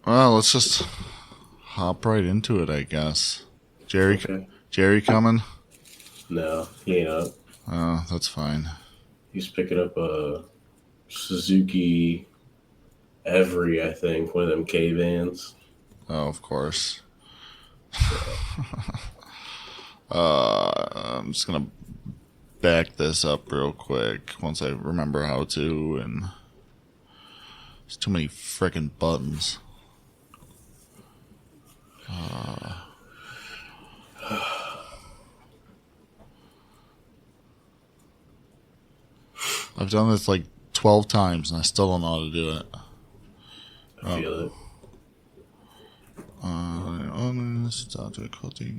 Well, let's just hop right into it, I guess. Jerry, Okay. Jerry coming? No, he ain't up. Oh, that's fine. He's picking up a Suzuki Every, I think, one of them K vans. Oh, of course. So I'm just gonna back this up real quick once I remember how to, and there's too many frickin' buttons. I've done this like 12 times and I still don't know how to do it. I feel it. Honest difficulty.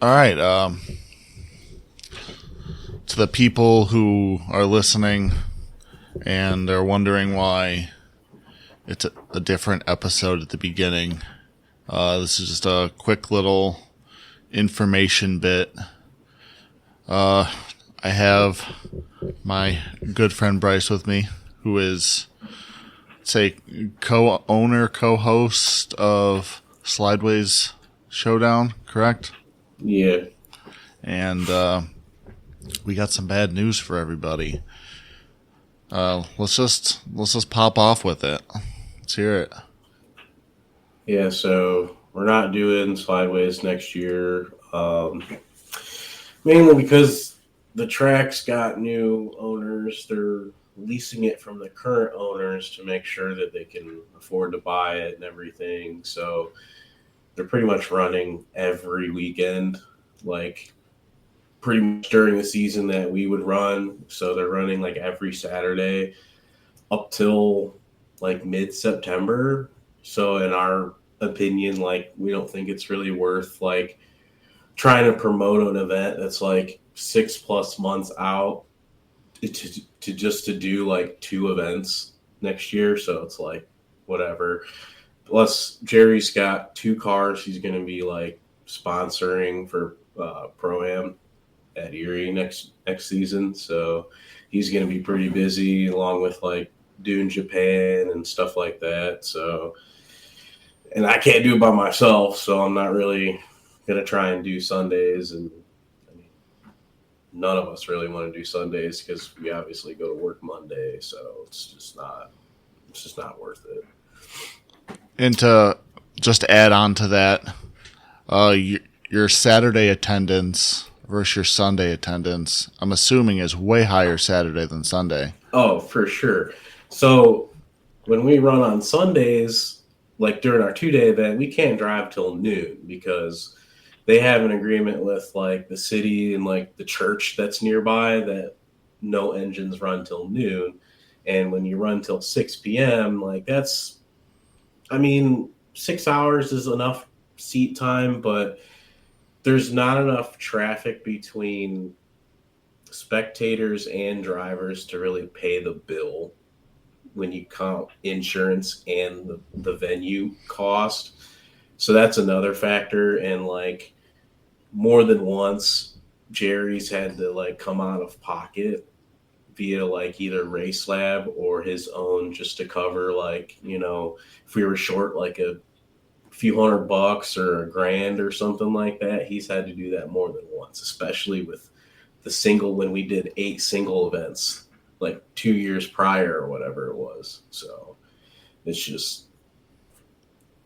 All right. To the people who are listening and are wondering why it's a different episode at the beginning, this is just a quick little information bit. I have my good friend Bryce with me, who is, say, co-owner, co-host of Slideways Showdown, correct? Yeah. And we got some bad news for everybody. Let's just pop off with it. Let's hear it. Yeah, so we're not doing Slideways next year. Mainly because the track's got new owners. They're leasing it from the current owners to make sure that they can afford to buy it and everything. So they're pretty much running every weekend, like pretty much during the season that we would run. So they're running like every Saturday up till like mid-September. So in our opinion, like we don't think it's really worth like trying to promote an event that's like 6+ months out to just to do like two events next year. So it's like whatever. Plus, Jerry's got two cars. He's going to be like sponsoring for proam at Erie next season. So he's going to be pretty busy, along with like doing Japan and stuff like that. So, and I can't do it by myself, so I'm not really going to try and do Sundays. And I mean, none of us really want to do Sundays because we obviously go to work Monday. So it's just not worth it. And to just add on to that, your Saturday attendance versus your Sunday attendance, I'm assuming, is way higher Saturday than Sunday. Oh, for sure. So when we run on Sundays, like during our 2-day event, we can't drive till noon because they have an agreement with like the city and like the church that's nearby that no engines run till noon. And when you run till 6 p.m., like that's, I mean, 6 hours is enough seat time, but there's not enough traffic between spectators and drivers to really pay the bill when you count insurance and the venue cost. So that's another factor. And like more than once, Jerry's had to like come out of pocket via like either Race Lab or his own just to cover like, if we were short like a few $100 or $1,000 or something like that, he's had to do that more than once, especially with the single when we did 8 single events like 2 years prior or whatever it was. So it's just,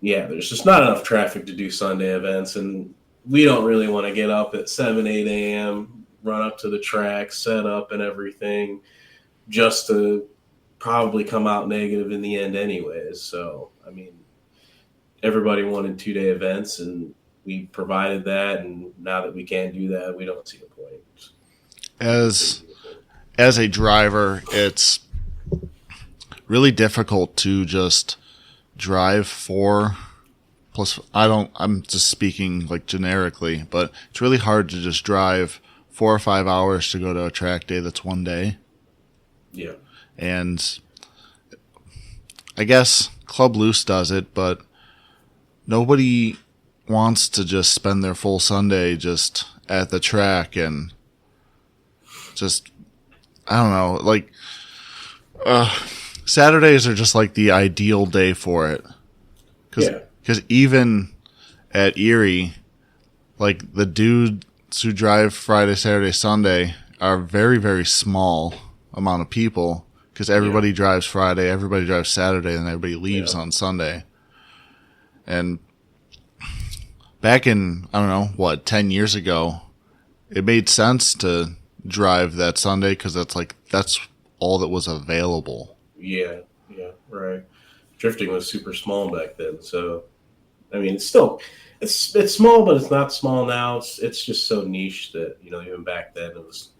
yeah, there's just not enough traffic to do Sunday events. And we don't really want to get up at 7, 8 a.m., run up to the track, set up and everything just to probably come out negative in the end anyways. So, I mean, everybody wanted 2-day events and we provided that. And now that we can't do that, we don't see a point. As a driver, it's really difficult to just drive for. Plus, I'm just speaking like generically, but it's really hard to just drive 4 or 5 hours to go to a track day that's one day. Yeah. And I guess Club Loose does it, but nobody wants to just spend their full Sunday just at the track and just, I don't know, like Saturdays are just like the ideal day for it. Because even at Erie, like the dudes who drive Friday, Saturday, Sunday are very, very small amount of people because everybody drives Friday, everybody drives Saturday, and everybody leaves on Sunday. And back in, I don't know, 10 years ago, it made sense to drive that Sunday because that's all that was available. Yeah, right. Drifting was super small back then, so I mean, it's still it's small, but it's not small now. It's just so niche that even back then it was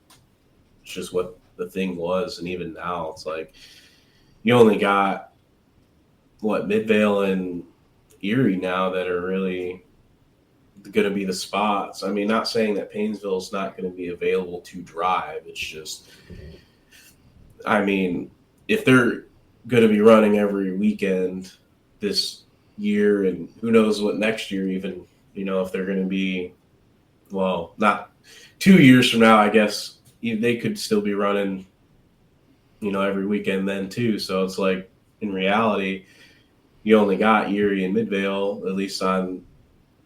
just what the thing was, and even now it's like you only got Midvale and Erie now that are really going to be the spots. I mean, not saying that Painesville is not going to be available to drive. It's just, I mean, if they're going to be running every weekend this year, and who knows what next year even, if they're going to be, well, not 2 years from now, I guess they could still be running, every weekend then too. So it's like, in reality, you only got Erie and Midvale, at least on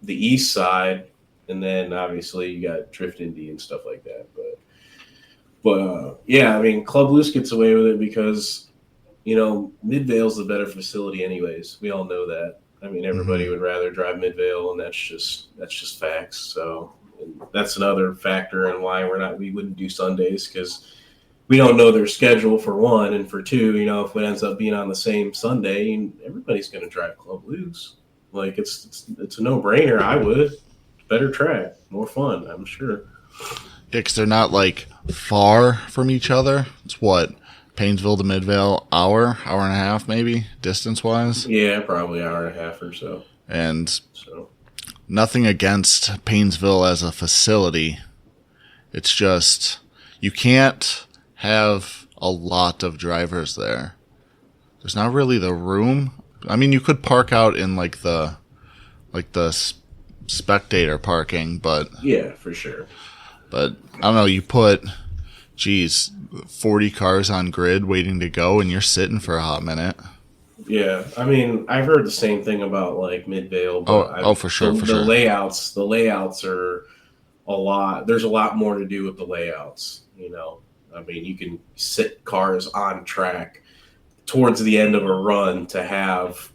the east side, and then obviously you got Drift Indy and stuff like that. But yeah, I mean, Club Loose gets away with it because Midvale's the better facility, anyways. We all know that. I mean, everybody would rather drive Midvale, and that's just facts. So and that's another factor in why we wouldn't do Sundays, because we don't know their schedule, for one, and for two, if it ends up being on the same Sunday, everybody's going to drive Club Loose. Like it's a no-brainer. I would. Better track, more fun, I'm sure. Yeah, because they're not like far from each other. It's what, Painesville to Midvale, hour and a half, maybe distance-wise. Yeah, probably hour and a half or so. And nothing against Painesville as a facility. It's just you can't have a lot of drivers there. There's not really the room. I mean, you could park out in like the spectator parking, but yeah, for sure. But I don't know. You put, 40 cars on grid waiting to go, and you're sitting for a hot minute. Yeah, I mean, I've heard the same thing about like Midvale. But for sure, for sure. The layouts are a lot. There's a lot more to do with the layouts. I mean, you can sit cars on track towards the end of a run to have,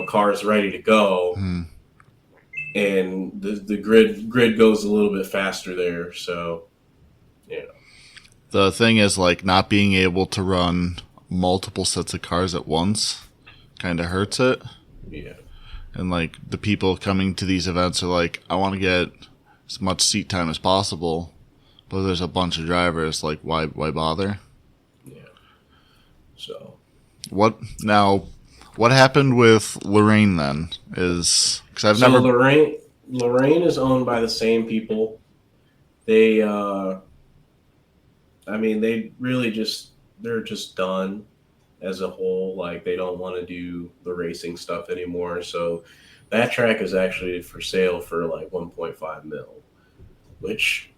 cars ready to go. And the grid goes a little bit faster there. So, The thing is, like, not being able to run multiple sets of cars at once kind of hurts it. Yeah. And, like, the people coming to these events are like, I want to get as much seat time as possible. But there's a bunch of drivers. Like, why bother? Yeah. So. What happened with Lorraine then? Because Lorraine is owned by the same people. They, they really they're just done as a whole. Like, they don't want to do the racing stuff anymore. So that track is actually for sale for like 1.5 mil, which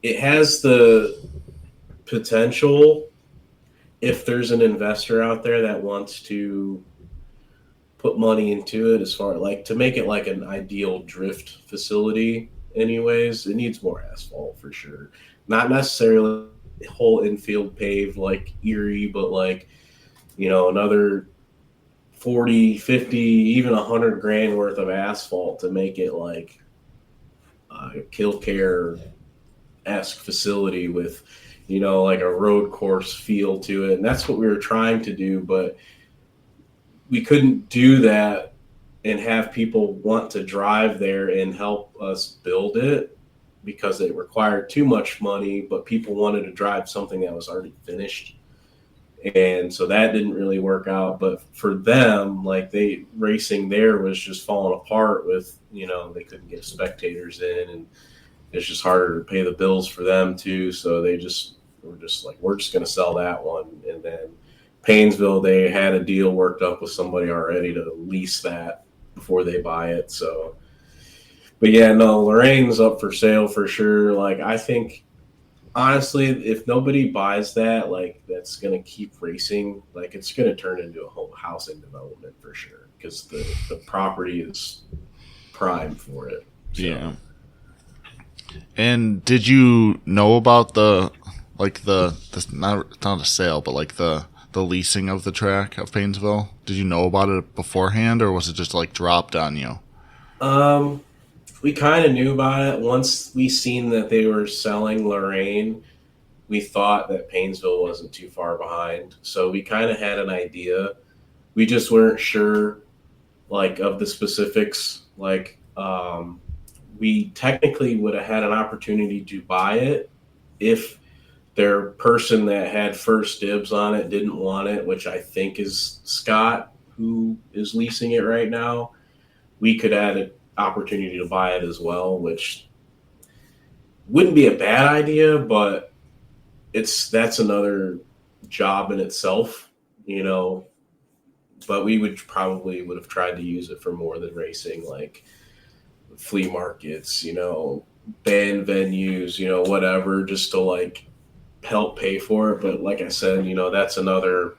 it has the potential, if there's an investor out there that wants to put money into it, as far like to make it like an ideal drift facility. Anyways, it needs more asphalt for sure. Not necessarily whole infield paved like Erie, but like, another 40, 50, even $100,000 worth of asphalt to make it like a Killcare-esque facility with, like a road course feel to it. And that's what we were trying to do, but we couldn't do that and have people want to drive there and help us build it because it required too much money, but people wanted to drive something that was already finished. And so that didn't really work out. But for them, like, racing there was just falling apart with, they couldn't get spectators in, and it's just harder to pay the bills for them too. So they were just like, we're just going to sell that one. And then Painesville, they had a deal worked up with somebody already to lease that before they buy it. So, but yeah, no, Lorraine's up for sale for sure. Like, I think honestly, if nobody buys that, like that's gonna keep racing, like it's gonna turn into a whole housing development for sure because the property is prime for it. Yeah. So And did you know about the not a sale, but like the leasing of the track of Painesville? Did you know about it beforehand, or was it just like dropped on you? um we kind of knew about it once we seen that they were selling Lorraine. We thought that Painesville wasn't too far behind, so we kind of had an idea. We just weren't sure like of the specifics. Like we technically would have had an opportunity to buy it if their person that had first dibs on it didn't want it, which I think is Scott, who is leasing it right now. We could add an opportunity to buy it as well, which wouldn't be a bad idea, but that's another job in itself, you know. But we would have tried to use it for more than racing, like flea markets, band venues, whatever, just to like help pay for it. But like I said, that's another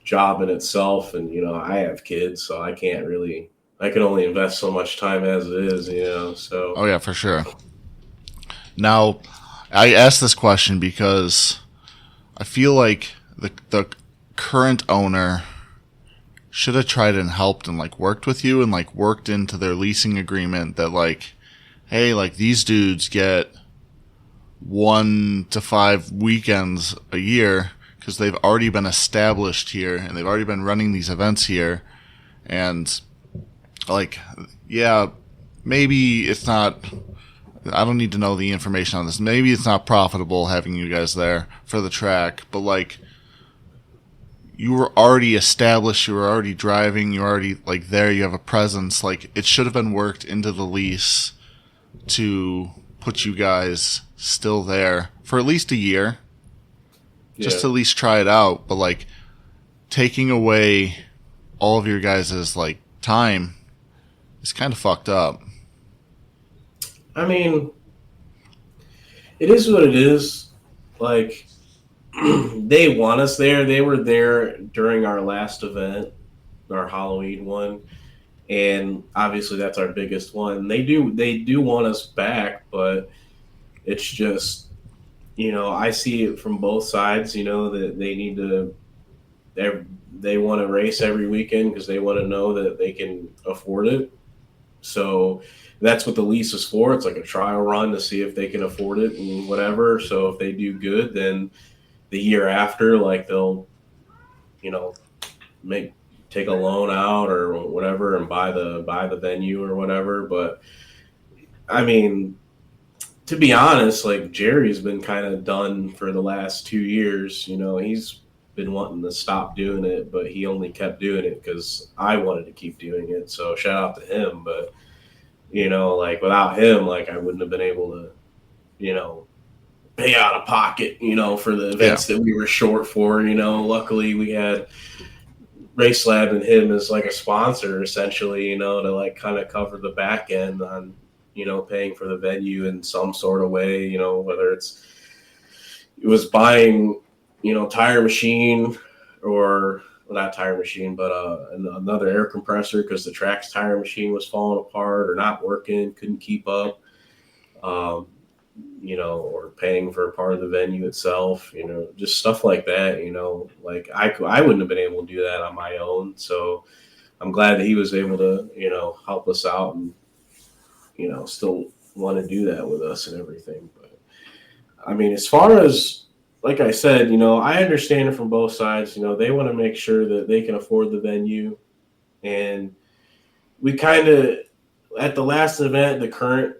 job in itself. And, I have kids, so I can only invest so much time as it is, so. Oh yeah, for sure. Now, I asked this question because I feel like the current owner should have tried and helped and like worked with you and like worked into their leasing agreement that like, hey, like these dudes get 1 to 5 weekends a year because they've already been established here and they've already been running these events here. And like, yeah, maybe it's not, I don't need to know the information on this. Maybe it's not profitable having you guys there for the track, but like, you were already established, you were already driving, you were already like there, you have a presence. Like, it should have been worked into the lease to put you guys still there for at least a year, just Yeah. to at least try it out. But like, taking away all of your guys' like time is kind of fucked up. I mean, it is what it is. Like, they want us there. They were there during our last event, our Halloween one, and obviously that's our biggest one. They do want us back, but it's just, I see it from both sides. That they need to they want to race every weekend because they want to know that they can afford it. So that's what the lease is for. It's like a trial run to see if they can afford it and whatever. So if they do good, then the year after, like you know, make take a loan out or whatever and buy the venue or whatever. But I mean, to be honest, like Jerry's been kind of done for the last 2 years. He's been wanting to stop doing it, but he only kept doing it because I wanted to keep doing it. So shout out to him. But like without him, like I wouldn't have been able to, you know, pay out of pocket, for the Yeah. events that we were short for. Luckily we had Race Lab and him as like a sponsor essentially, to like kind of cover the back end on, paying for the venue in some sort of way, whether it was buying, tire machine or well, not tire machine, but another air compressor because the track's tire machine was falling apart or not working, couldn't keep up. Um, or paying for part of the venue itself, just stuff like that, like I wouldn't have been able to do that on my own. So I'm glad that he was able to, help us out and, still want to do that with us and everything. But I mean, as far as, like I said, I understand it from both sides. They want to make sure that they can afford the venue. And we kind of, at the last event, the current,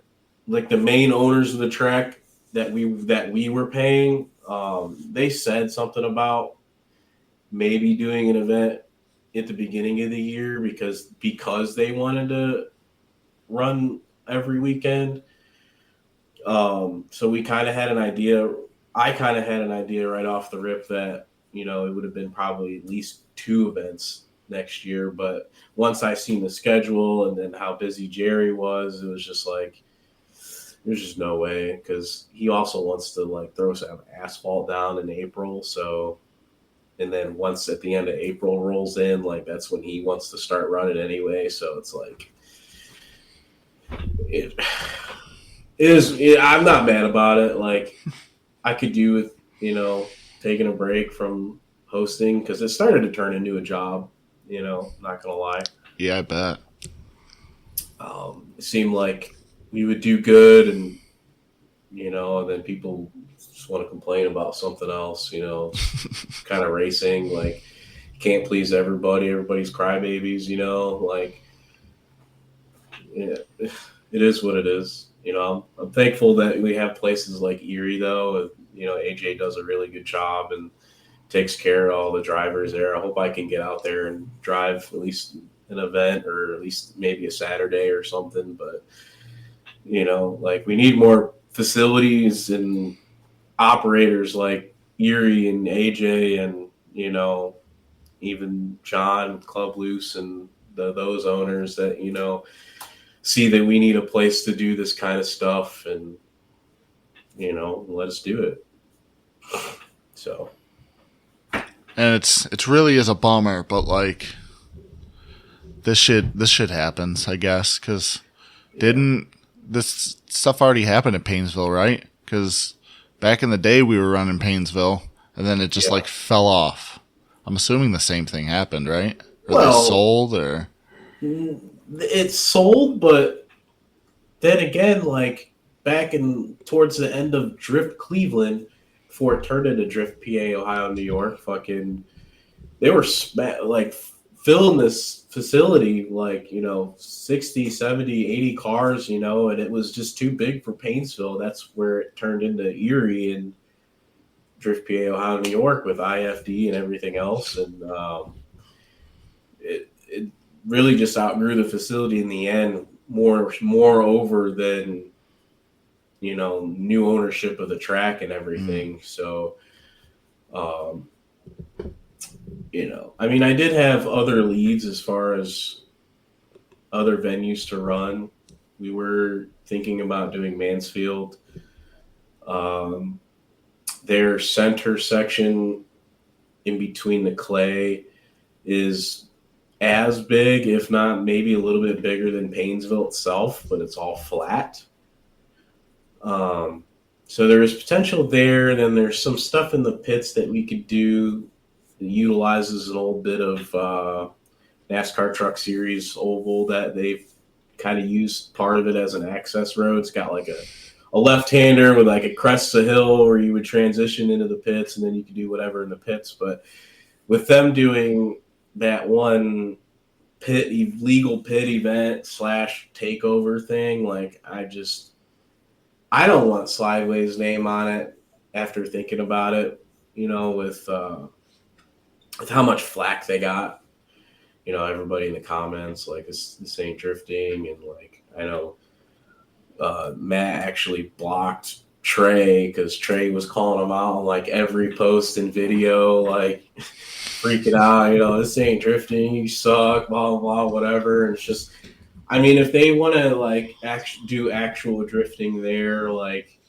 like the main owners of the track that we were paying, they said something about maybe doing an event at the beginning of the year because they wanted to run every weekend. So we kind of had an idea. I kind of had an idea right off the rip that it would have been probably at least 2 events next year. But once I seen the schedule and then how busy Jerry was, it was just like there's just no way, because he also wants to like throw some asphalt down in April. So, and then once at the end of April rolls in, like that's when he wants to start running anyway. So it's like it is. I'm not mad about it. Like I could do with taking a break from hosting, because it started to turn into a job. Not gonna lie. Yeah, I bet. It seemed like we would do good, and and then people just want to complain about something else. Kind of racing. Like you can't please everybody. Everybody's crybabies. Like yeah, it is what it is. I'm thankful that we have places like Erie, though. AJ does a really good job and takes care of all the drivers there. I hope I can get out there and drive at least an event, or at least maybe a Saturday or something. But like we need more facilities and operators like Erie and AJ, and even John Club Loose, and those owners that see that we need a place to do this kind of stuff, and let us do it. So, and it's really is a bummer, but like this shit happens, I guess, because didn't this stuff already happened at Paynesville, right? Because back in the day we were running Paynesville, and then it just like fell off. I'm assuming the same thing happened, right? Or they sold, or it's sold, but then again, like back in towards the end of Drift Cleveland, before it turned into Drift PA, Ohio, New York, fucking they were like filling this facility like 60, 70, 80 cars, and it was just too big for Paynesville. That's where it turned into Erie and Drift PA, Ohio, New York, with IFD and everything else. And it really just outgrew the facility in the end, more over than new ownership of the track and everything. So I mean, I did have other leads as far as other venues to run. We were thinking about doing Mansfield. Their center section in between the clay is as big, if not maybe a little bit bigger than Paynesville itself, but it's all flat. So there's potential there. And then there's some stuff in the pits that we could do that utilizes an old bit of NASCAR Truck Series oval that they've kind of used part of it as an access road. It's got like a left-hander with like a crest of hill where you would transition into the pits, and then you could do whatever in the pits. But with them doing that one legal pit event / takeover thing, like I don't want Slideways' name on it after thinking about it, with how much flack they got. Everybody in the comments, like, this ain't drifting. And, like, I know Matt actually blocked Trey because Trey was calling him out on, like, every post and video, like, freaking out, this ain't drifting, you suck, blah, blah, blah, whatever. And it's just, I mean, if they want to, like, do actual drifting there, like,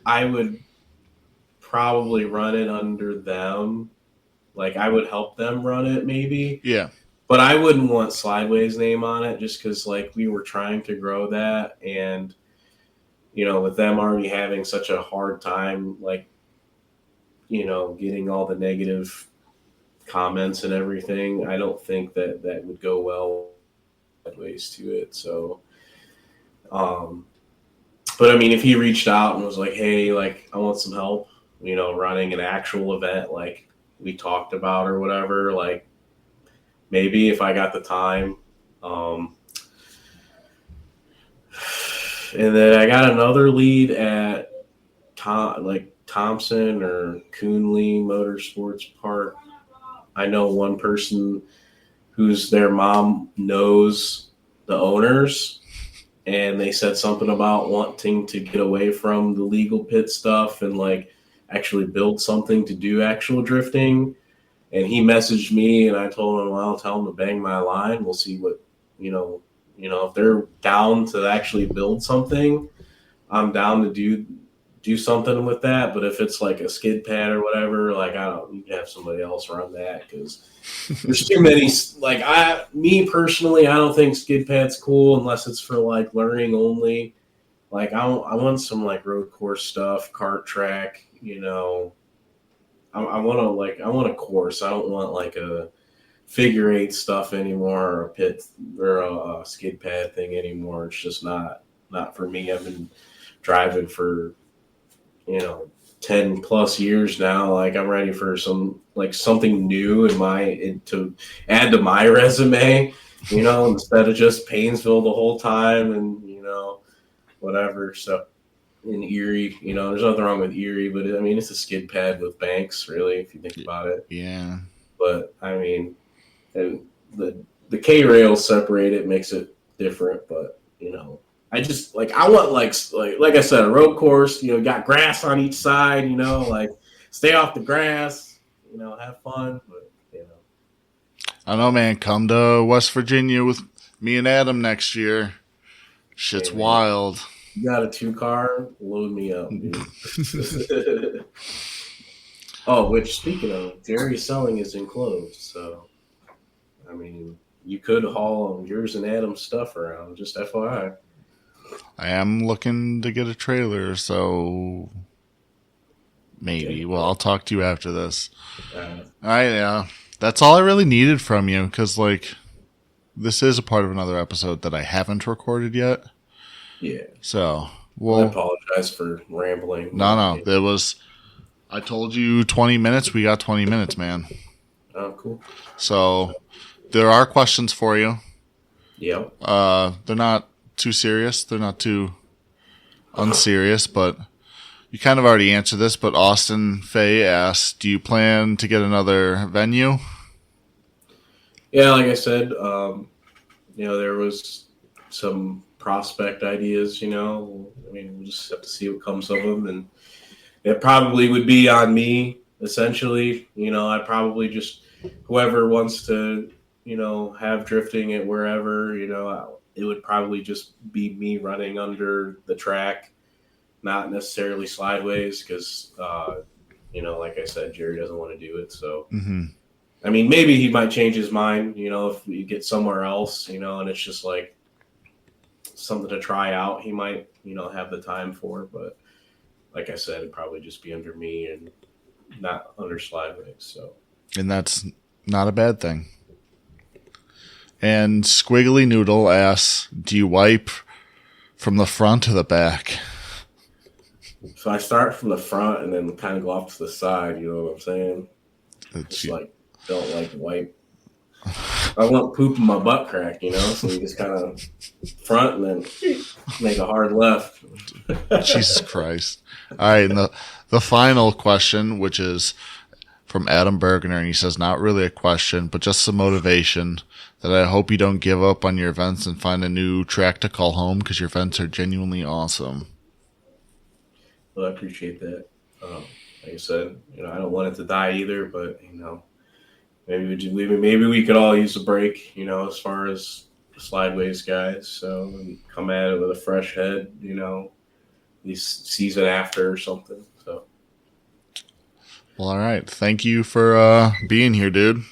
I would probably run it under them. Like, I would help them run it, maybe. Yeah. But I wouldn't want Slideways' name on it, just because, like, we were trying to grow that. And, with them already having such a hard time, like, getting all the negative comments and everything, I don't think that would go well Slideways to it. So, but I mean, if he reached out and was like, hey, like, I want some help, running an actual event like we talked about or whatever, like, maybe if I got the time. And then I got another lead at Thompson or Coonley Motorsports Park. I know one person whose their mom knows the owners, and they said something about wanting to get away from the legal pit stuff and like actually build something to do actual drifting. And he messaged me, and I told him, well, tell him to bang my line. We'll see what, if they're down to actually build something, I'm down to do something with that. But if it's like a skid pad or whatever, like you can have somebody else run that because there's too many. Like me personally, I don't think skid pad's cool unless it's for like learning only. Like I want some like road course stuff, kart track. I want a course. I don't want like a figure eight stuff anymore or a pit or a skid pad thing anymore. It's just not for me. I've been driving for 10 plus years now. Like I'm ready for something new to add to my resume, instead of just Painesville the whole time and whatever. So in Erie, there's nothing wrong with Erie, but I mean it's a skid pad with banks, really, if you think about it. Yeah. But I mean, and the K rails separate it, makes it different. But I just I want like I said, a road course. Got grass on each side. Like stay off the grass. Have fun. But I know, man. Come to West Virginia with me and Adam next year. Shit's wild. You got a 2-car? Load me up, dude. Oh, which speaking of, Jerry's selling is enclosed, so I mean, you could haul yours and Adam's stuff around. Just FYI. I am looking to get a trailer, so maybe. Okay. Well, I'll talk to you after this. That's all I really needed from you, because this is a part of another episode that I haven't recorded yet. Yeah. So, I apologize for rambling. No. I told you 20 minutes. We got 20 minutes, man. Oh, cool. So, there are questions for you. Yep. They're not too serious. They're not too unserious, but you kind of already answered this. But Austin Faye asked, do you plan to get another venue? Yeah, like I said, there was some prospect ideas, I mean, we'll just have to see what comes of them. And it probably would be on me, essentially. I probably just, whoever wants to, have drifting at wherever, it would probably just be me running under the track, not necessarily Slideways, because, like I said, Jerry doesn't want to do it. So, I mean, maybe he might change his mind, if we get somewhere else, and it's just like something to try out. He might, have the time for, but like I said, it'd probably just be under me and not under Slideways. So, and that's not a bad thing. And Squiggly Noodle asks, do you wipe from the front or the back? So I start from the front and then kind of go off to the side. You know what I'm saying? Don't wipe. I want poop in my butt crack, so you just kind of front and then make a hard left. Jesus Christ. All right, and the final question, which is from Adam Bergener, and he says, not really a question, but just some motivation that I hope you don't give up on your events and find a new track to call home because your events are genuinely awesome. Well, I appreciate that. Like I said, I don't want it to die either, but, maybe we could all use a break, as far as the Slideways guys. So and come at it with a fresh head, the season after or something. So. Well, all right. Thank you for being here, dude.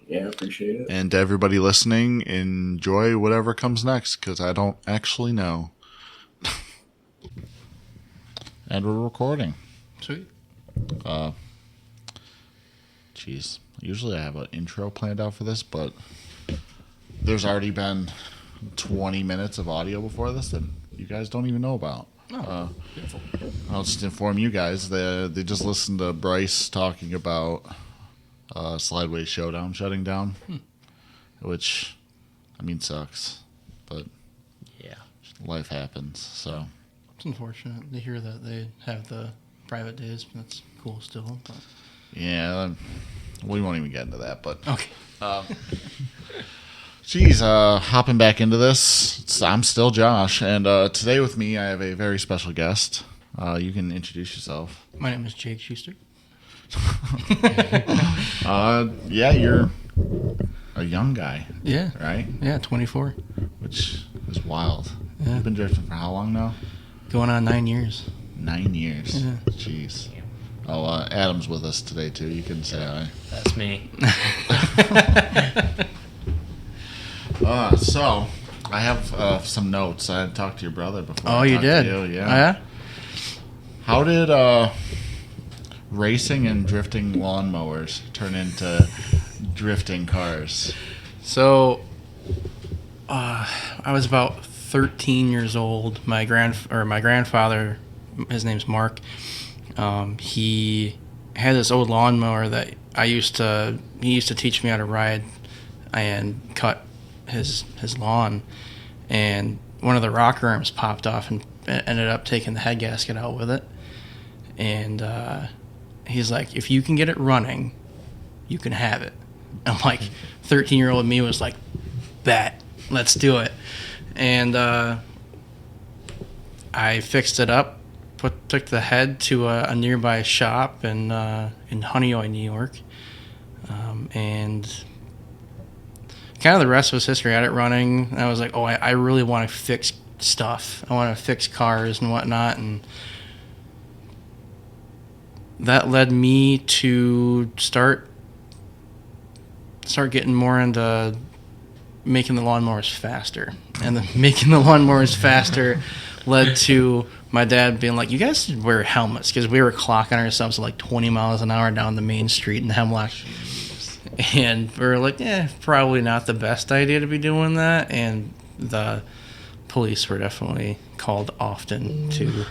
Yeah, appreciate it. And to everybody listening, enjoy whatever comes next, because I don't actually know. And we're recording. Sweet. Jeez. Usually I have an intro planned out for this, but there's already been 20 minutes of audio before this that you guys don't even know about. Oh, beautiful. I'll just inform you guys. They just listened to Bryce talking about Slideways Showdown shutting down, which, I mean, sucks. But yeah, life happens. So it's unfortunate to hear that they have the private days. But that's cool still. But. Yeah, we won't even get into that. But okay. Geez, hopping back into this, I'm still Josh, and today with me I have a very special guest. You can introduce yourself. My name is Jake Schuster. Yeah, you're a young guy. Yeah. Right? Yeah, 24. Which is wild. Yeah. You've been drifting for how long now? Going on 9 years. 9 years. Yeah. Jeez. Oh, Adam's with us today too. You can say hi. That's me. So I have some notes. I had talked to your brother before. Oh, I you talked did? to you, yeah. Oh, yeah? How did racing and drifting lawnmowers turn into drifting cars? So, I was about 13 years old. My grandfather, his name's Mark. He had this old lawnmower that he used to teach me how to ride and cut his lawn. And one of the rocker arms popped off and ended up taking the head gasket out with it. And he's like, if you can get it running, you can have it. I'm like, 13-year-old me was like, bet, let's do it. And I fixed it up, took the head to a nearby shop in Honeoye, New York, and kind of the rest was history. I had it running. And I was like, oh, I really want to fix stuff. I want to fix cars and whatnot, and that led me to start getting more into making the lawnmowers faster. And then making the lawnmowers faster led to my dad being like, you guys should wear helmets, because we were clocking ourselves at like 20 miles an hour down the main street in Hemlock. And we were like, probably not the best idea to be doing that. And the police were definitely called often to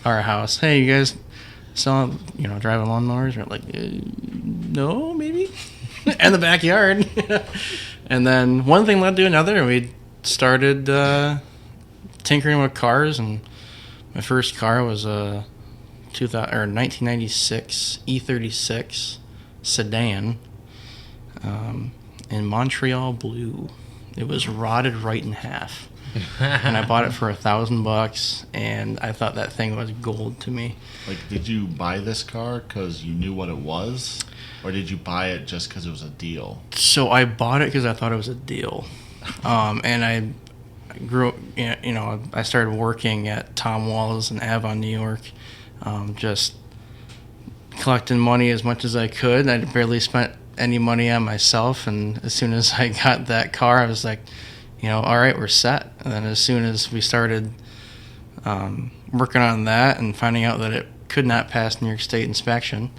our house. Hey, you guys saw, driving lawnmowers? We're like, no, maybe. In the backyard. And then one thing led to another, and we started tinkering with cars. And my first car was a 1996 E36 sedan in Montreal blue. It was rotted right in half. And I bought it for $1,000, and I thought that thing was gold to me. Like, did you buy this car because you knew what it was, or did you buy it just because it was a deal? So I bought it because I thought it was a deal, and I grew up. I started working at Tom Walls in Avon, New York, just collecting money as much as I could. I barely spent any money on myself, and as soon as I got that car, I was like, all right, we're set. And then as soon as we started working on that and finding out that it could not pass New York State inspection,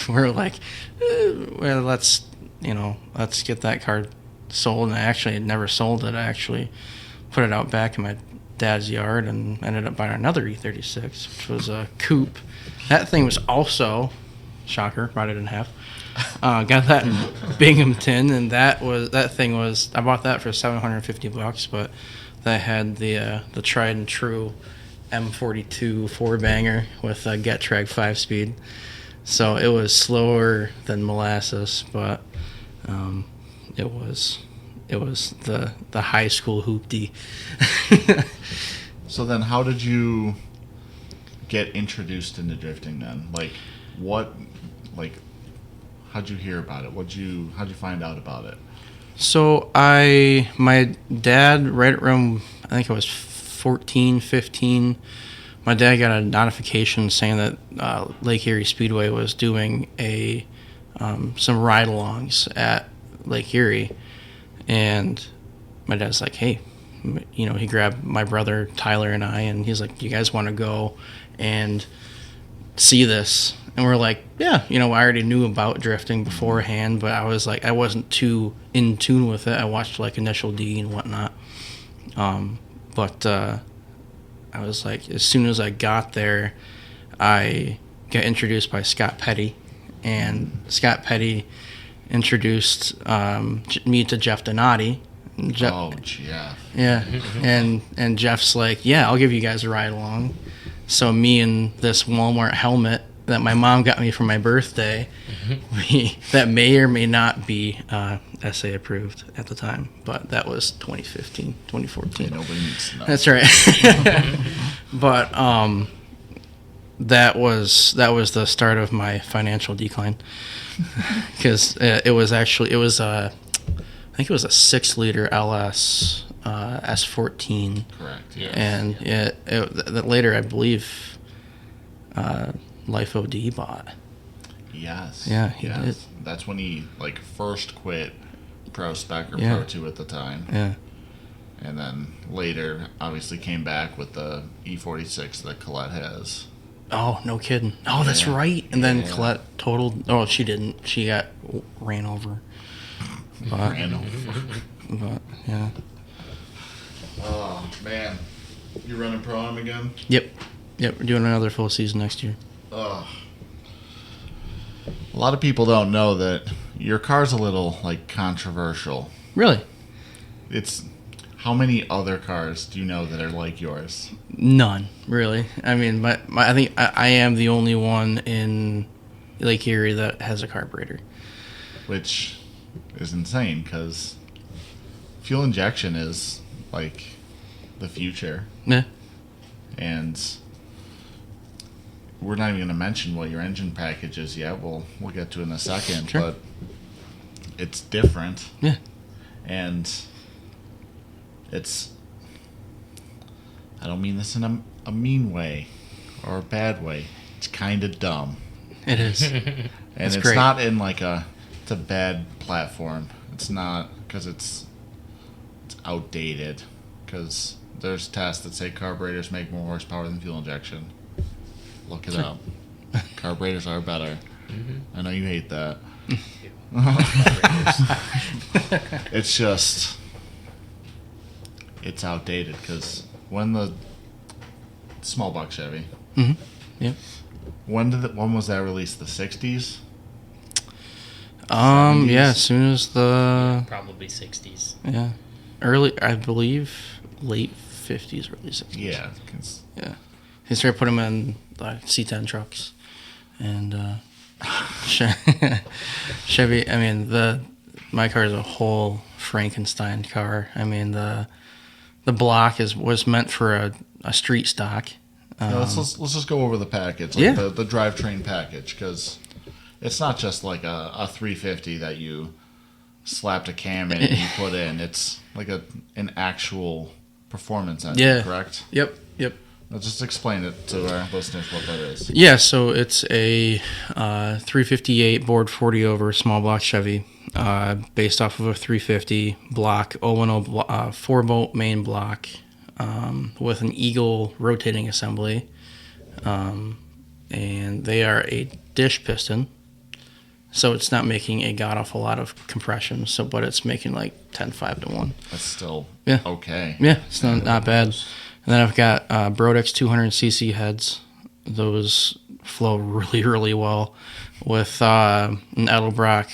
we're like, well, let's get that car sold. And I actually had never sold it. I actually put it out back in my dad's yard and ended up buying another E36, which was a coupe. That thing was also, shocker, rotted in half. Got that in Binghamton, and that thing was, I bought that for $750, but that had the tried and true M42 four-banger with a Getrag 5-speed. So it was slower than molasses, but it was the high school hoopty. So then how did you get introduced into drifting then? How'd you hear about it? How'd you find out about it? So my dad, right around, I think I was 14, 15, my dad got a notification saying that Lake Erie Speedway was doing some ride-alongs at Lake Erie. And my dad's like, hey, he grabbed my brother Tyler and I, and he's like, you guys want to go and see this? And we're like, yeah, I already knew about drifting beforehand, but I was like, I wasn't too in tune with it. I watched like Initial D and whatnot. But I was like, as soon as I got there, I got introduced by Scott Petty, and Scott Petty introduced me to Jeff Donati. Jeff. Yeah. And Jeff's like, yeah, I'll give you guys a ride along. So me and this Walmart helmet that my mom got me for my birthday, that may or may not be SA approved at the time, but that was 2015, 2014. Yeah, nobody needs to know. That's right. But that was the start of my financial decline, because I think it was a 6-liter LS S14. Correct. Yeah. And that later, I believe, Life OD bought. Yes. Yeah, he did. That's when he first quit Pro Spec or Yeah. Pro 2 at the time. Yeah. And then later, obviously, came back with the E46 that Colette has. Oh, no kidding. Oh, that's Yeah. right. And then Yeah. Colette totaled. Oh, she didn't. She got ran over. But, Ran over. but yeah. Oh, man. You running Pro-Am again? Yep. We're doing another full season next year. Ugh. A lot of people don't know that your car's a little, controversial. Really? It's... How many other cars do you know that are like yours? None, really. I mean, I think I am the only one in Lake Erie that has a carburetor. Which is insane, because fuel injection is, the future. Yeah. And we're not even going to mention what your engine package is yet. We'll get to it in a second. Sure. But it's different. Yeah. And it's... I don't mean this in a mean way or a bad way. It's kind of dumb. It is. And it's great. not in it's a bad platform. It's not because it's outdated. Because there's tests that say carburetors make more horsepower than fuel injection. Look it up. Carburetors are better. I know you hate that. It's just... It's outdated because when the small block Chevy... Mm-hmm. Yep. When was that released? The 60s? 70s? 70s? Yeah, as soon as Probably 60s. Yeah. Early, I believe, late 50s, early 60s. Yeah. 'Cause Yeah. They started putting them in C10 trucks. And Chevy, I mean, my car is a whole Frankenstein car. I mean, the block was meant for a street stock. let's just go over the package, Yeah. the drivetrain package, because it's not just like a 350 that you slapped a cam in and you put in. It's like an actual performance engine, Yeah. correct? Yep. Let's just explain it to our listeners what that is. Yeah, so it's a 358 bored 40 over small block Chevy, based off of a 350 block 010 4-bolt main block, with an Eagle rotating assembly, and they are a dish piston, so it's not making a god awful lot of compression. But it's making 10.5 to 1. That's still Yeah. okay. Yeah, it's not bad. And then I've got Brodex 200cc heads. Those flow really, really well with an Edelbrock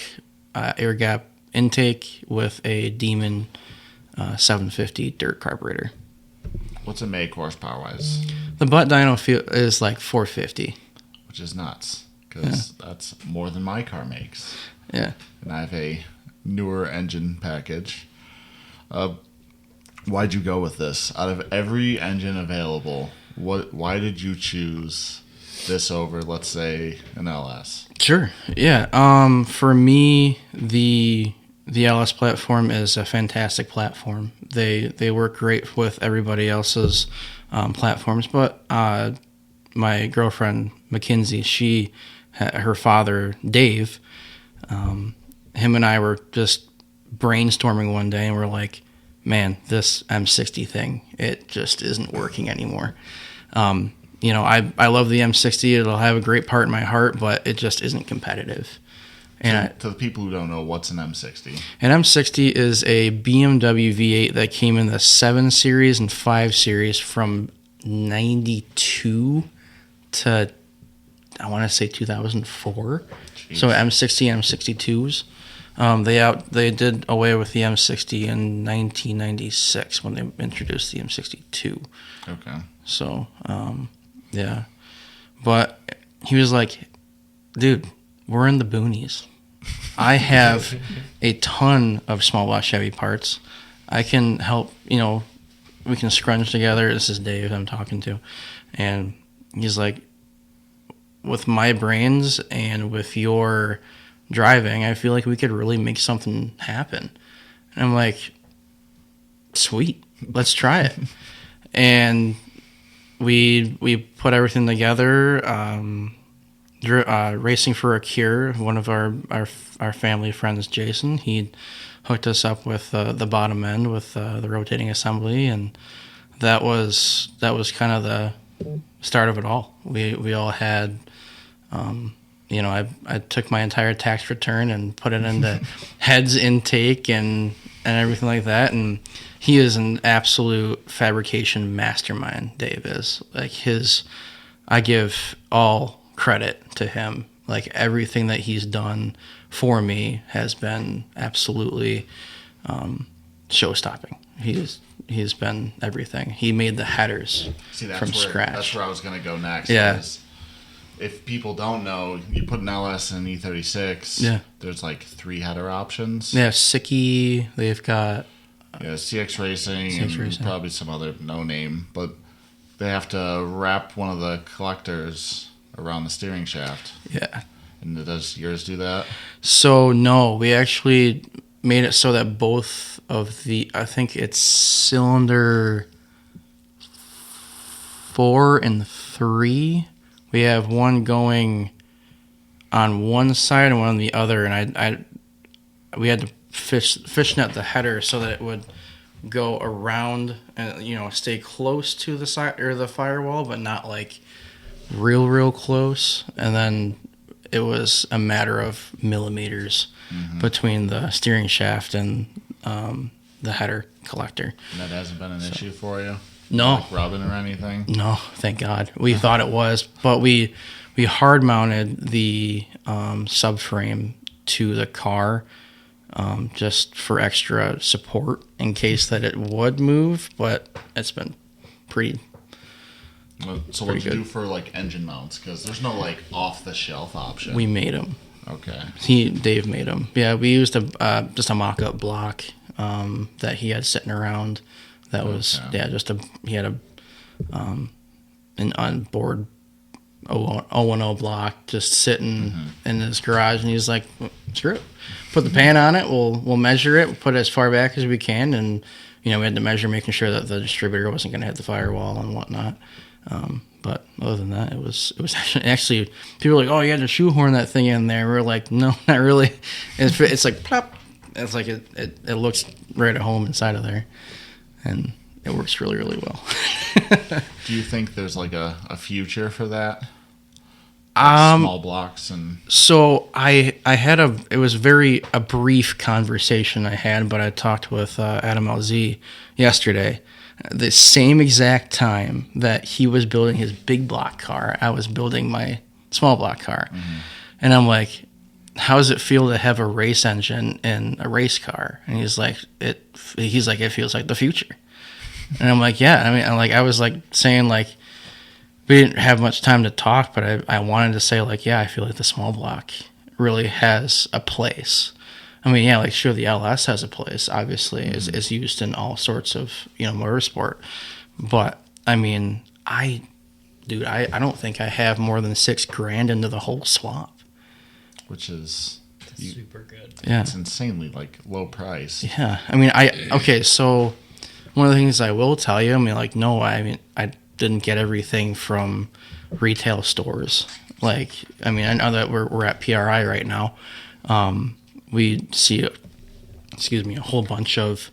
air gap intake with a Demon 750 dirt carburetor. What's it make horsepower-wise? The butt dyno is 450. Which is nuts, because that's more than my car makes. Yeah. And I have a newer engine package. Why'd you go with this? Out of every engine available, why did you choose this over, let's say, an LS? Sure. Yeah. For me, the LS platform is a fantastic platform. They work great with everybody else's platforms, but my girlfriend Mackenzie, her father Dave, him and I were just brainstorming one day, and we're like, man, this M60 thing, it just isn't working anymore. I love the M60. It'll have a great part in my heart, but it just isn't competitive. And To the people who don't know, what's an M60? an M60 is a BMW V8 that came in the 7 Series and 5 Series from 92 to, I want to say 2004. Jeez. So M60 and M62s. They did away with the M60 in 1996 when they introduced the M62. Okay. So, yeah. But he was like, dude, we're in the boonies. I have a ton of small block Chevy parts. I can help, we can scrunch together. This is Dave I'm talking to. And he's like, with my brains and with your driving, I feel like we could really make something happen. And I'm like, sweet, let's try it. And we put everything together. Racing for a Cure, one of our family friends, Jason, he hooked us up with the bottom end with the rotating assembly, and that was kind of the start of it all. We all had, I took my entire tax return and put it into heads intake and everything like that, and he is an absolute fabrication mastermind. Dave is I give all credit to him. Like, everything that he's done for me has been absolutely show-stopping. He's been everything. He made the headers from scratch. That's where I was going to go next. Yeah. If people don't know, you put an LS in an E36. Yeah. There's like 3 header options. Yeah, Sicky. They've got CX Racing, probably some other no name, but they have to wrap one of the collectors around the steering shaft. Yeah. And does yours do that? So no, we actually made it so that both of I think it's cylinder 4 and 3. We have one going on one side and one on the other, and we had to fishnet the header so that it would go around and stay close to the side or the firewall, but not like real close. And then it was a matter of millimeters between the steering shaft and the header collector. And that hasn't been an issue for you? No. Like rubbing or anything? No, thank God. We thought it was, but we hard mounted the subframe to the car just for extra support in case that it would move, but it's been pretty. So what do you do for like engine mounts? Because there's no like off the shelf option. We made them. Okay. Dave made them. Yeah, we used just a mock-up block that he had sitting around. That was he had an onboard 010 block just sitting in his garage, and he's like, screw it, put the pan on it, we'll measure it, we'll put it as far back as we can, and we had to measure, making sure that the distributor wasn't going to hit the firewall and whatnot. But other than that, it was actually people were like, oh, you had to shoehorn that thing in there. We were like, no, not really. It's like plop. It's like it looks right at home inside of there, and it works really, really well. Do you think there's like a future for that? Like small blocks and. So I had it was a brief conversation I had, but I talked with Adam LZ yesterday. The same exact time that he was building his big block car, I was building my small block car. And I'm like, how does it feel to have a race engine in a race car? And he's like, it feels like the future. And I'm like, yeah. I mean, I was like saying, like, we didn't have much time to talk, but I wanted to say, like, yeah, I feel like the small block really has a place. I mean, yeah, like, sure, the LS has a place, obviously, is used in all sorts of, motorsport. But, I mean, I don't think I have more than $6,000 into the whole swap. Which is super good. Yeah. It's insanely, like, low price. Yeah. I mean, so one of the things I will tell you, I didn't get everything from retail stores. Like, I mean, I know that we're at PRI right now. We see, a whole bunch of,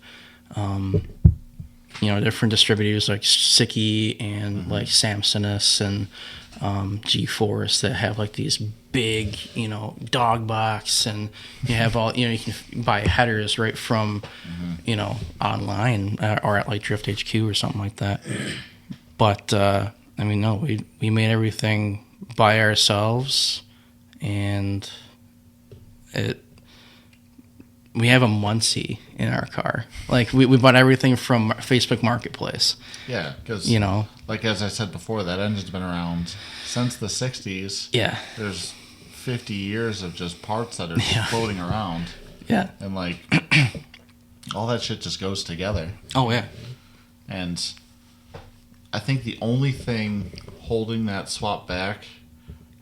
different distributors like Sicky and like Samsonus and G-Force that have like these big, dog box, and you have all, you can buy headers right from, online or at like Drift HQ or something like that. But, no, we made everything by ourselves, and we have a Muncie in our car. Like, we bought everything from Facebook Marketplace. Yeah, because, like as I said before, that engine's been around since the 60s. Yeah. There's 50 years of just parts that are just floating around. Yeah. And, like, all that shit just goes together. Oh, yeah. And I think the only thing holding that swap back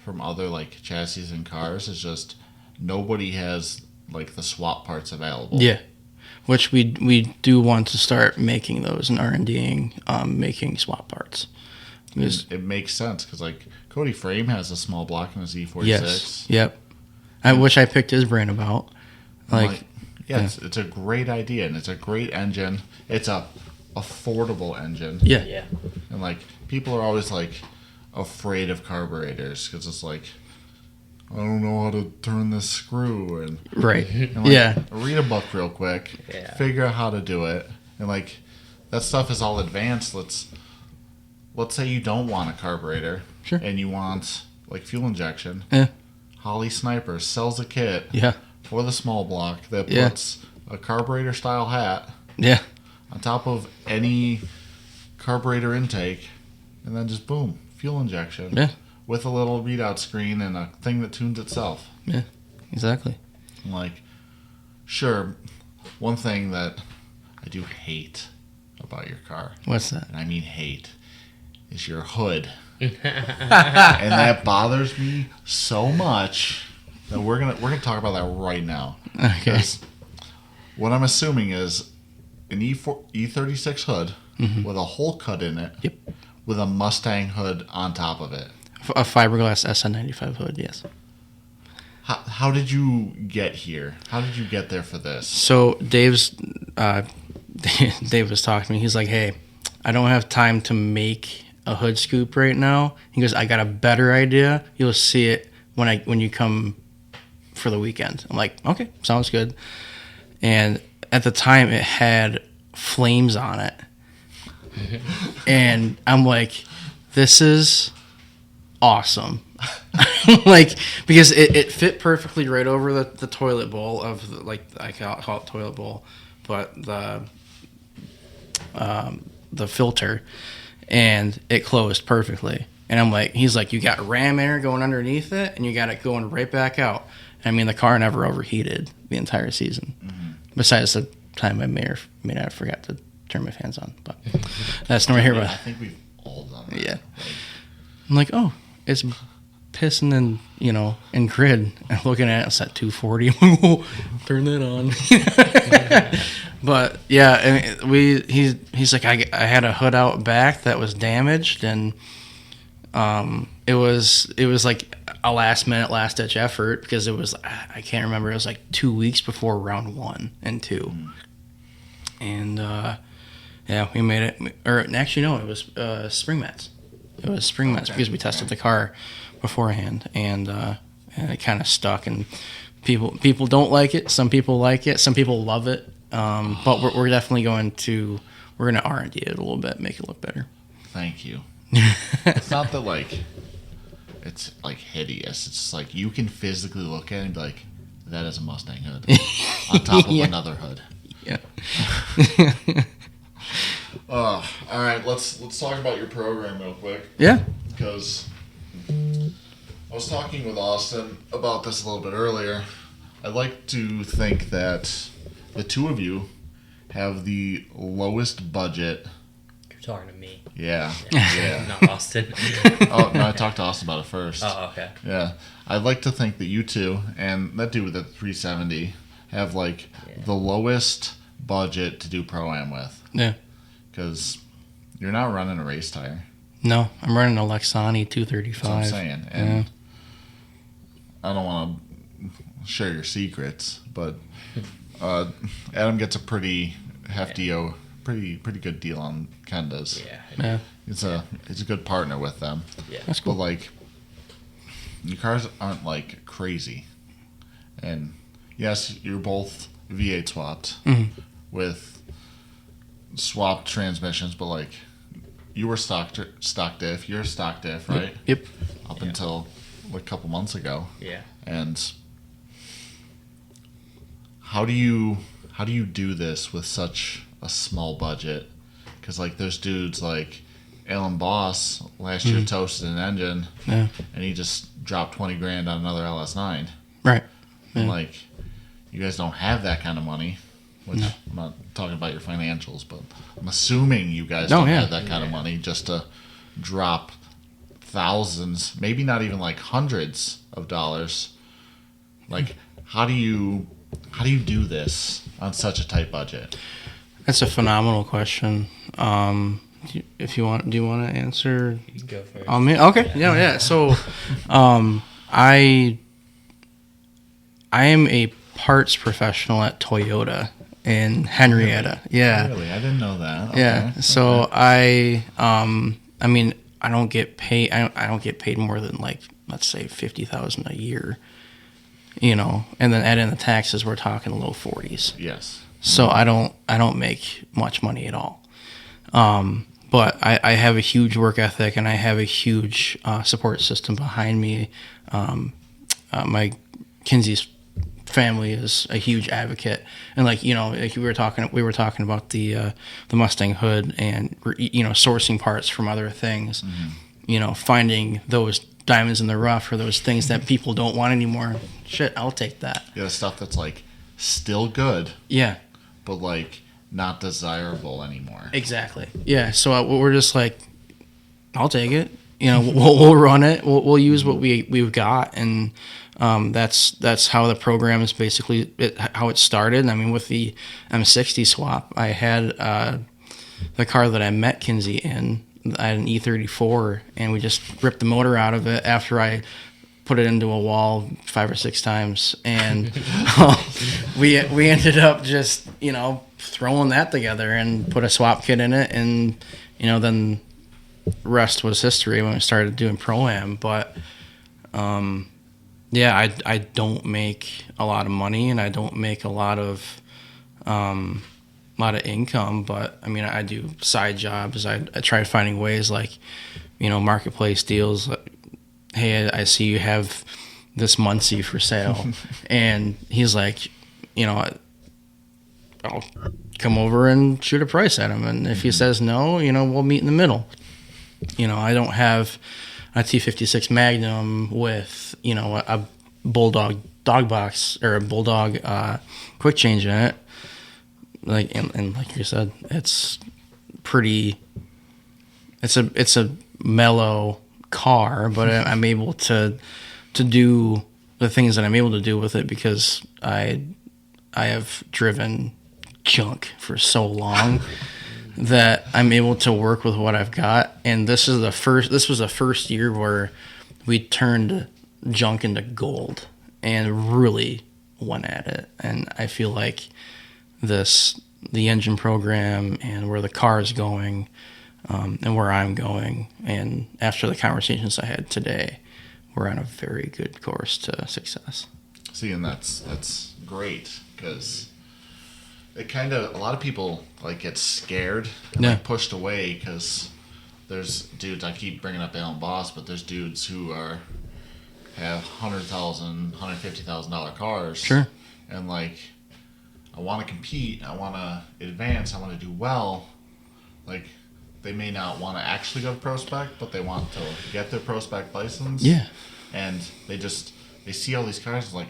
from other, like, chassis and cars is just nobody has, like, the swap parts available. Yeah. which we do want to start making those and R&Ding, making swap parts. It makes sense because like Cody Frame has a small block in his E46. Yes. Yep. I wish I picked his brain about. Yeah. It's a great idea and it's a great engine. It's a affordable engine. Yeah. Yeah. And like people are always like afraid of carburetors because it's like I don't know how to turn this screw and Right. and read a book real quick, figure out how to do it, and like that stuff is all advanced. Let's say you don't want a carburetor, Sure. and you want like fuel injection. Yeah. Holly Sniper sells a kit Yeah. for the small block that Yeah. puts a carburetor style hat Yeah. on top of any carburetor intake, and then just boom, fuel injection. Yeah. With a little readout screen and a thing that tunes itself. Yeah. Exactly. Like, sure, one thing that I do hate about your car, What's that? and I mean hate, is your hood. And that bothers me so much that we're gonna talk about that right now. Okay. Because what I'm assuming is an E36 hood with a hole cut in it, Yep. with a Mustang hood on top of it. A fiberglass SN95 hood, yes. How did you get here? How did you get there for this? So Dave was talking to me. He's like, "Hey, I don't have time to make a hood scoop right now." He goes, "I got a better idea. You'll see it when you come for the weekend." I'm like, "Okay, sounds good." And at the time, it had flames on it, and I'm like, "This is awesome." Like, because it fit perfectly right over the toilet bowl of I call it toilet bowl, but the filter, and it closed perfectly. And I'm like, he's like, "You got ram air going underneath it, and you got it going right back out." And I mean, the car never overheated the entire season, besides the time I may or may not have forgot to turn my fans on. But that's not here. But I think we've all done that. yeah, I'm like, oh, it's pissing in grid. And looking at it, it's at 240. Turn that on. But yeah, and he's like, I had a hood out back that was damaged, and it was like a last ditch effort because it was, I can't remember, it was like 2 weeks before round 1 and 2, and yeah, we made it. Or actually, no, it was spring mats. It was spring mats because we tested the car beforehand, and it kind of stuck. And people don't like it. Some people like it. Some people love it. But we're definitely going to R&D it a little bit, make it look better. Thank you. It's not that like it's like hideous. It's just like you can physically look at it and be like, that is a Mustang hood on top of another hood. Yeah. All right, let's talk about your program real quick. Yeah. Because I was talking with Austin about this a little bit earlier. I like to think that the two of you have the lowest budget. You're talking to me. Yeah. Not Austin. Oh, no, I talked to Austin about it first. Oh, okay. Yeah. I'd like to think that you two and that dude with the 370 have like the lowest budget to do Pro-Am with. Yeah. Because you're not running a race tire. No, I'm running a Lexani 235. That's what I'm saying. And I don't want to share your secrets, but Adam gets a pretty hefty, pretty good deal on Kendas. Yeah. It's a good partner with them. Yeah. That's cool. But like, your cars aren't like crazy, and yes, you're both V8 swapped with swapped transmissions, but like you were stock diff, you're stock diff, right? Yep. Up until like a couple months ago. Yeah. And how do you do this with such a small budget? Because like there's dudes like Alan Boss last year toasted an engine, and he just dropped 20 grand on another LS9. Right. And like, you guys don't have that kind of money. Which I'm not talking about your financials, but I'm assuming you guys don't have that kind of money just to drop thousands, maybe not even like hundreds of dollars. Like, how do you how do you do this on such a tight budget? That's a phenomenal question. If you want, do you want to answer? You can go first. Okay. Yeah. So, I am a parts professional at Toyota in Henrietta. Yeah. Really? I didn't know that. Okay. Yeah. So I mean, I don't get paid. I don't get paid more than, like, let's say $50,000 a year. And then add in the taxes, we're talking low 40s. Yes. So I don't make much money at all. But I have a huge work ethic, and I have a huge support system behind me. My Kinsey's family is a huge advocate, and like we were talking about the Mustang hood, and sourcing parts from other things. Mm-hmm. Finding those diamonds in the rough, or those things that people don't want anymore. Shit, I'll take that. Yeah, the stuff that's like still good. Yeah. But like not desirable anymore. Exactly. Yeah. So we're just like, I'll take it. We'll run it. We'll use what we've got, and that's how the program is basically how it started. I mean, with the M60 swap, I had the car that I met Kinsey in. I had an E34, and we just ripped the motor out of it after I put it into a wall 5 or 6 times, and we ended up just throwing that together and put a swap kit in it, and then rest was history when we started doing proam. But I don't make a lot of money, and I don't make a lot of income, but I mean, I do side jobs. I try finding ways, like marketplace deals. Hey, I see you have this Muncie for sale. And he's like, I'll come over and shoot a price at him. And if he says no, we'll meet in the middle. I don't have a T56 Magnum with, a Bulldog dog box or a Bulldog quick change in it. Like, and like you said, it's a mellow car, but I'm able to do the things that I'm able to do with it because I have driven junk for so long that I'm able to work with what I've got. And this was the first year where we turned junk into gold and really went at it. And I feel like the engine program and where the car is going, and where I'm going, and after the conversations I had today, we're on a very good course to success. See, and that's great, because it kind of, a lot of people like get scared and like pushed away, because there's dudes, I keep bringing up Alan Boss, but there's dudes who have $100,000, $150,000 cars. Sure. And like, I want to compete, I want to advance, I want to do well. Like, they may not want to actually go to Pro Spec, but they want to get their Pro Spec license. Yeah. And they see all these cars, like,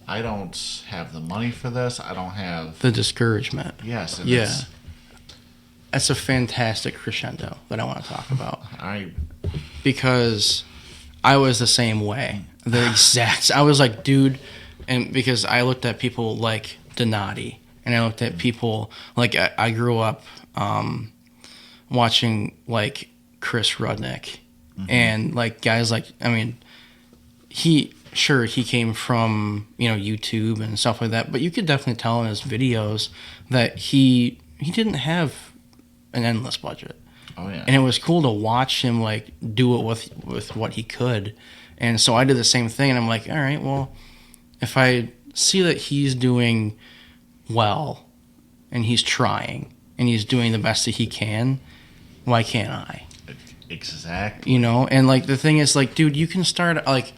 I don't have the money for this. I don't have... The discouragement. Yes. Yeah. That's a fantastic crescendo that I want to talk about. Because I was the same way. I was like, dude, and because I looked at people like Donati, and I looked at people, like, I grew up watching, like, Chris Rudnick, and, like, guys like, I mean, he came from, YouTube and stuff like that, but you could definitely tell in his videos that he didn't have an endless budget. Oh, yeah. And it was cool to watch him, like, do it with what he could. And so I did the same thing, and I'm like, all right, well, if I see that he's doing well, and he's trying, and he's doing the best that he can, why can't I? Exactly. And, like, the thing is, like, dude, you can start, like,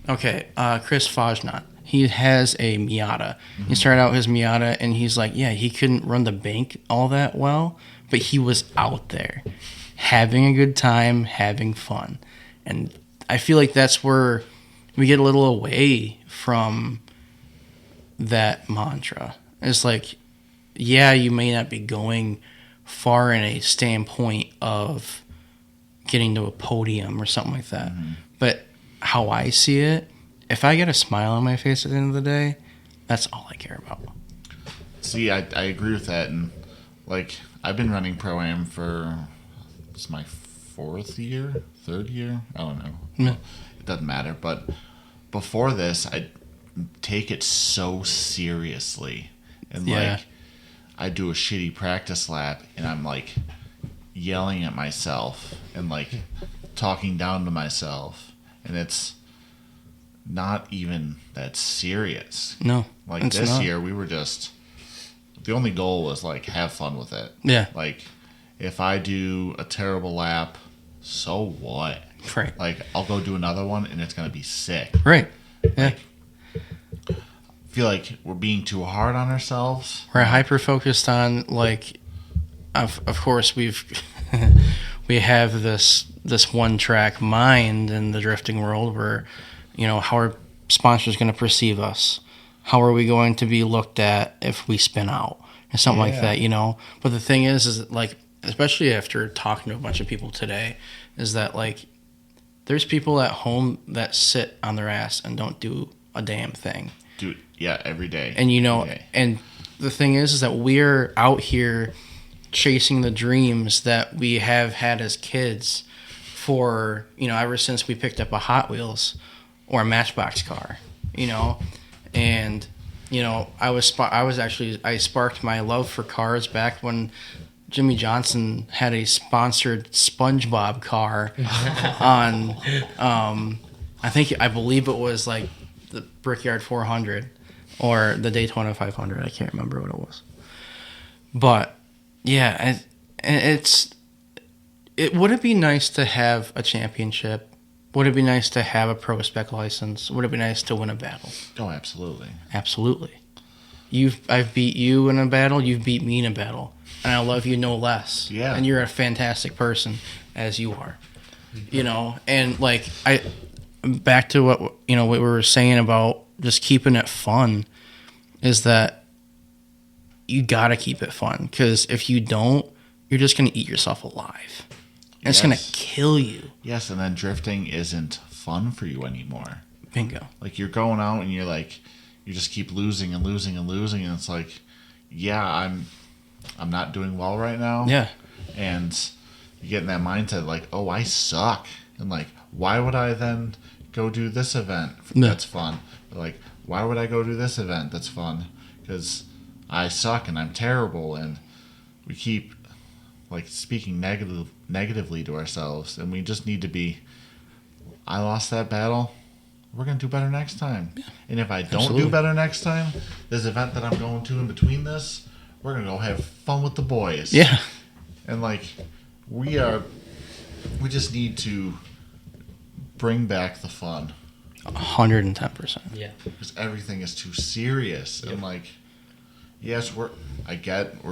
okay, Chris Fajnot, he has a Miata. Mm-hmm. He started out his Miata, and he's like, yeah, he couldn't run the bank all that well, but he was out there having a good time, having fun. And I feel like that's where we get a little away from that mantra. It's like, yeah, you may not be going far in a standpoint of getting to a podium or something like that. Mm-hmm. But how I see it, if I get a smile on my face at the end of the day, That's all I care about. See, I agree with that, and like I've been running pro-am for it's my third year, I don't know. Yeah. It doesn't matter, but before this, I take it so seriously, and like I do a shitty practice lap, and I'm like yelling at myself and like talking down to myself, and it's not even that serious. No, Like it's this not. year, we were just the only goal was like have fun with it. Yeah. Like if I do a terrible lap, so what? Right. Like I'll go do another one, and it's gonna be sick. Right. Yeah. I feel like we're being too hard on ourselves. We're hyper focused on like, of course we have this one track mind in the drifting world where, you know, how are sponsors going to perceive us? How are we going to be looked at if we spin out or something like that? You know. But the thing is like, especially after talking to a bunch of people today, is that like, there's people at home that sit on their ass and don't do a damn thing. Dude, yeah, every day. And you know, Every day. and the thing is that we're out here chasing the dreams that we have had as kids for, you know, ever since we picked up a Hot Wheels or a Matchbox car, you know. And you know, I sparked my love for cars back when Jimmy Johnson had a sponsored SpongeBob car on I believe it was like the Brickyard 400 or the Daytona 500. I can't remember what it was. But yeah, would it be nice to have a championship? Would it be nice to have a pro spec license? Would it be nice to win a battle? Oh, absolutely. Absolutely. I've beat you in a battle. You've beat me in a battle, and I love you no less. Yeah. And you're a fantastic person, as you are. You know, and like back to what we were saying about just keeping it fun, is that you gotta keep it fun, because if you don't, you're just gonna eat yourself alive. And it's gonna kill you. Yes, and then drifting isn't fun for you anymore. Bingo. Like you're going out and you're like, you just keep losing and losing and losing, and it's like, yeah, I'm not doing well right now. Yeah. And you get in that mindset like, oh, I suck, and like, why would I then go do this event that's fun? Or like, why would I go do this event that's fun? Because I suck and I'm terrible, and we keep like speaking negatively to ourselves, and we just need to be, I lost that battle, we're going to do better next time. Yeah. And if I don't do better next time, this event that I'm going to in between this, we're going to go have fun with the boys. Yeah. And like, we just need to bring back the fun. 110%. Yeah. Because everything is too serious. Yep. And like, yes, we're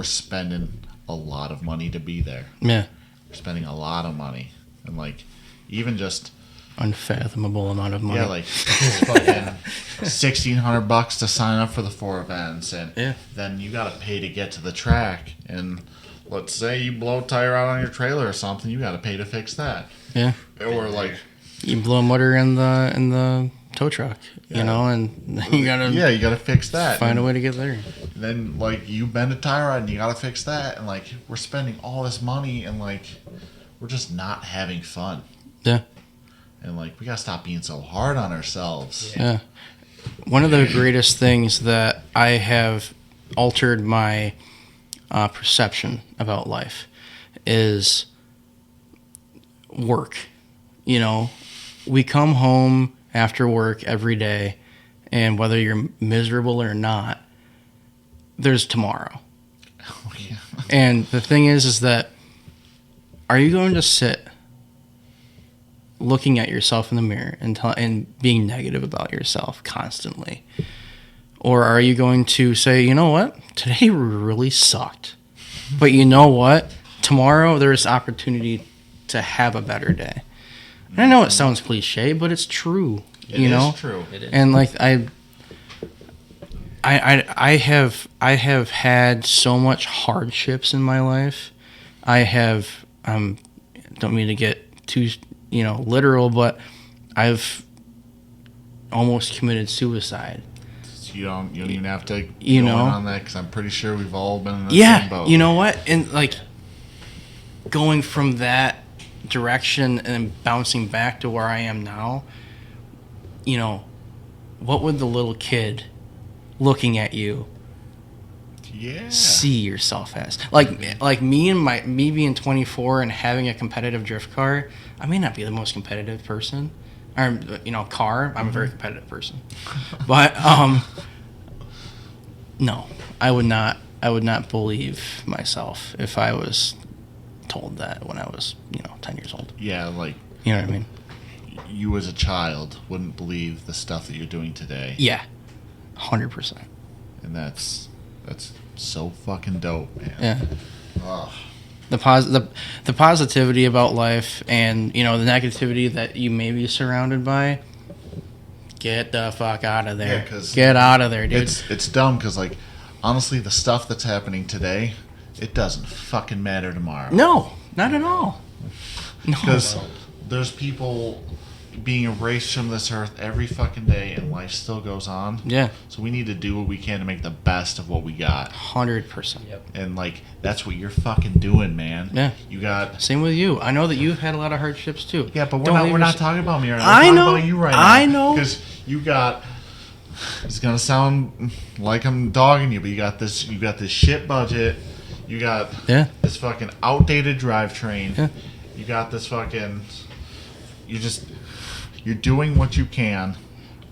spending a lot of money to be there. Yeah. We're spending a lot of money. And like, even just unfathomable amount of money. Yeah, like fucking $1,600 to sign up for the 4 events, and then you got to pay to get to the track. And let's say you blow a tire out on your trailer or something, you got to pay to fix that. Yeah. Or like you blow a motor in the tow truck, you know, and you gotta fix that. Find a way to get there. And then like you bend a tire out and you gotta fix that, and like we're spending all this money and like we're just not having fun. Yeah. And like we gotta stop being so hard on ourselves. Yeah. One of the greatest things that I have altered my perception about life is work. You know, we come home after work every day, and whether you're miserable or not, there's tomorrow. Oh, yeah. And the thing is that, are you going to sit looking at yourself in the mirror and being negative about yourself constantly? Or are you going to say, you know what, today really sucked, but you know what, tomorrow there's opportunity to have a better day. And I know it sounds cliche, but it's true. It is true. It is. And like I have had so much hardships in my life. I have don't mean to get too literal, but I've almost committed suicide You don't even have to You go know? in on that because I'm pretty sure we've all been in the Yeah, same boat. you know what? And like going from that direction and bouncing back to where I am now, you know, what would the little kid looking at you Yeah. see yourself as? Like me being 24 and having a competitive drift car, I may not be the most competitive person. Or car. I'm a very competitive person. But no, I would not believe myself if I was told that when I was, 10 years old. Yeah, like You know what I mean? you as a child wouldn't believe the stuff that you're doing today. Yeah. 100%. And that's so fucking dope, man. Yeah. Ugh. The positivity about life and, the negativity that you may be surrounded by, get the fuck out of there. Yeah, 'cause get out of there, dude. It's dumb because, like, honestly, the stuff that's happening today, it doesn't fucking matter tomorrow. No, not at all. No. Because there's people being erased from this earth every fucking day, and life still goes on. Yeah. So we need to do what we can to make the best of what we got. 100%. Yep. And, like, that's what you're fucking doing, man. Yeah. You got... Same with you. I know that you've had a lot of hardships too. Yeah, but Don't leave we're not yourself- talking about me right now. I We're know. talking about you right now. I know. Because you got... It's gonna sound like I'm dogging you, but you got this shit budget. You got Yeah. this fucking outdated drivetrain. Yeah. You got this fucking... You're doing what you can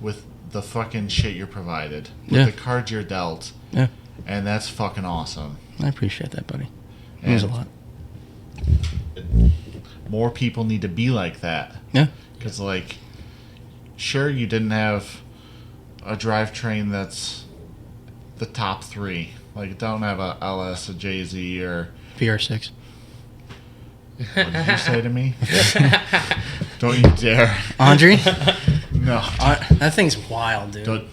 with the fucking shit you're provided. With Yeah. the cards you're dealt. Yeah. And that's fucking awesome. I appreciate that, buddy. It means a And lot. more people need to be like that. Yeah. Because, like, sure, you didn't have a drivetrain that's the top three. Like, you don't have a LS, a JZ, or... VR6. What did you say to me? Don't you dare. Andre? No. That thing's wild, dude. Don't,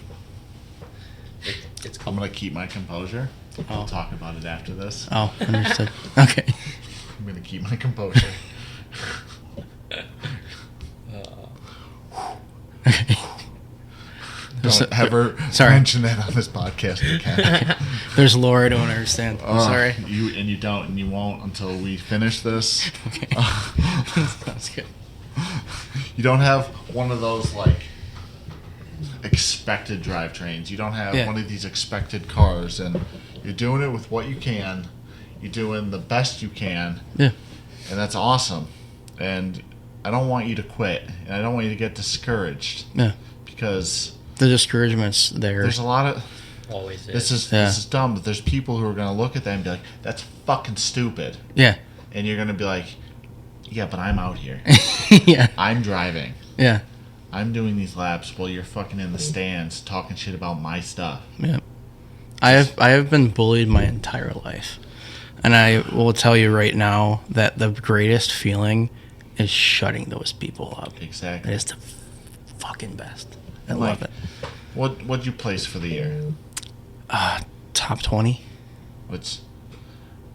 It's I'm called. going to keep my composure. Oh. We'll talk about it after this. Oh, understood. Okay. I'm going to keep my composure. Okay. Don't ever Sorry. mention that on this podcast again. There's lore I don't understand. I'm sorry. You don't, and you won't until we finish this. Okay. That's good. You don't have one of those, like, expected drivetrains. You don't have Yeah. one of these expected cars, and you're doing it with what you can. You're doing the best you can, Yeah. and that's awesome. And I don't want you to quit, and I don't want you to get discouraged, Yeah. because The discouragement's there. there's a lot of... Always This is. is dumb, but there's people who are going to look at that and be like, that's fucking stupid. Yeah. And you're going to be like, yeah, but I'm out here. Yeah. I'm driving. Yeah. I'm doing these laps while you're fucking in the stands talking shit about my stuff. Yeah. I have been bullied my entire life. And I will tell you right now that the greatest feeling is shutting those people up. Exactly. It is the fucking best. I And, love like, it. What'd you place for the year? Top 20?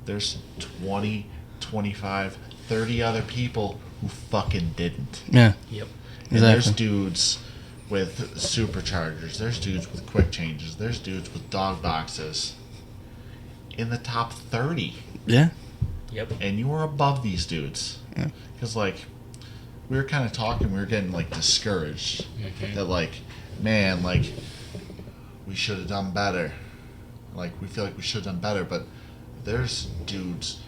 There's 20, 25, 30 other people who fucking didn't. Yeah. Yep. And there's Exactly. dudes with superchargers. There's dudes with quick changes. There's dudes with dog boxes. In the top 30. Yeah. Yep. And you were above these dudes. Yeah. Because, like, we were kind of talking, we were getting, like, discouraged. Mhm. That, like, man, like, we should have done better. Like, we feel like we should have done better, but there's dudes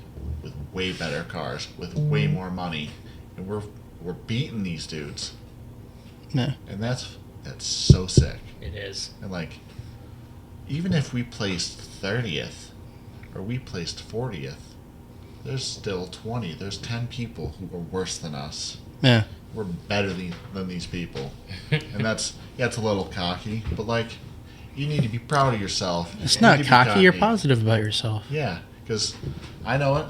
with way better cars, with way more money, and we're beating these dudes. Yeah. And that's so sick. It is. And, like, even if we placed 30th, or we placed 40th, there's still 20. There's 10 people who are worse than us. Yeah. We're better than these people. And that's a little cocky, but, like, you need to be proud of yourself. It's You not need to be cocky. You're positive about yourself. Yeah, because I know it.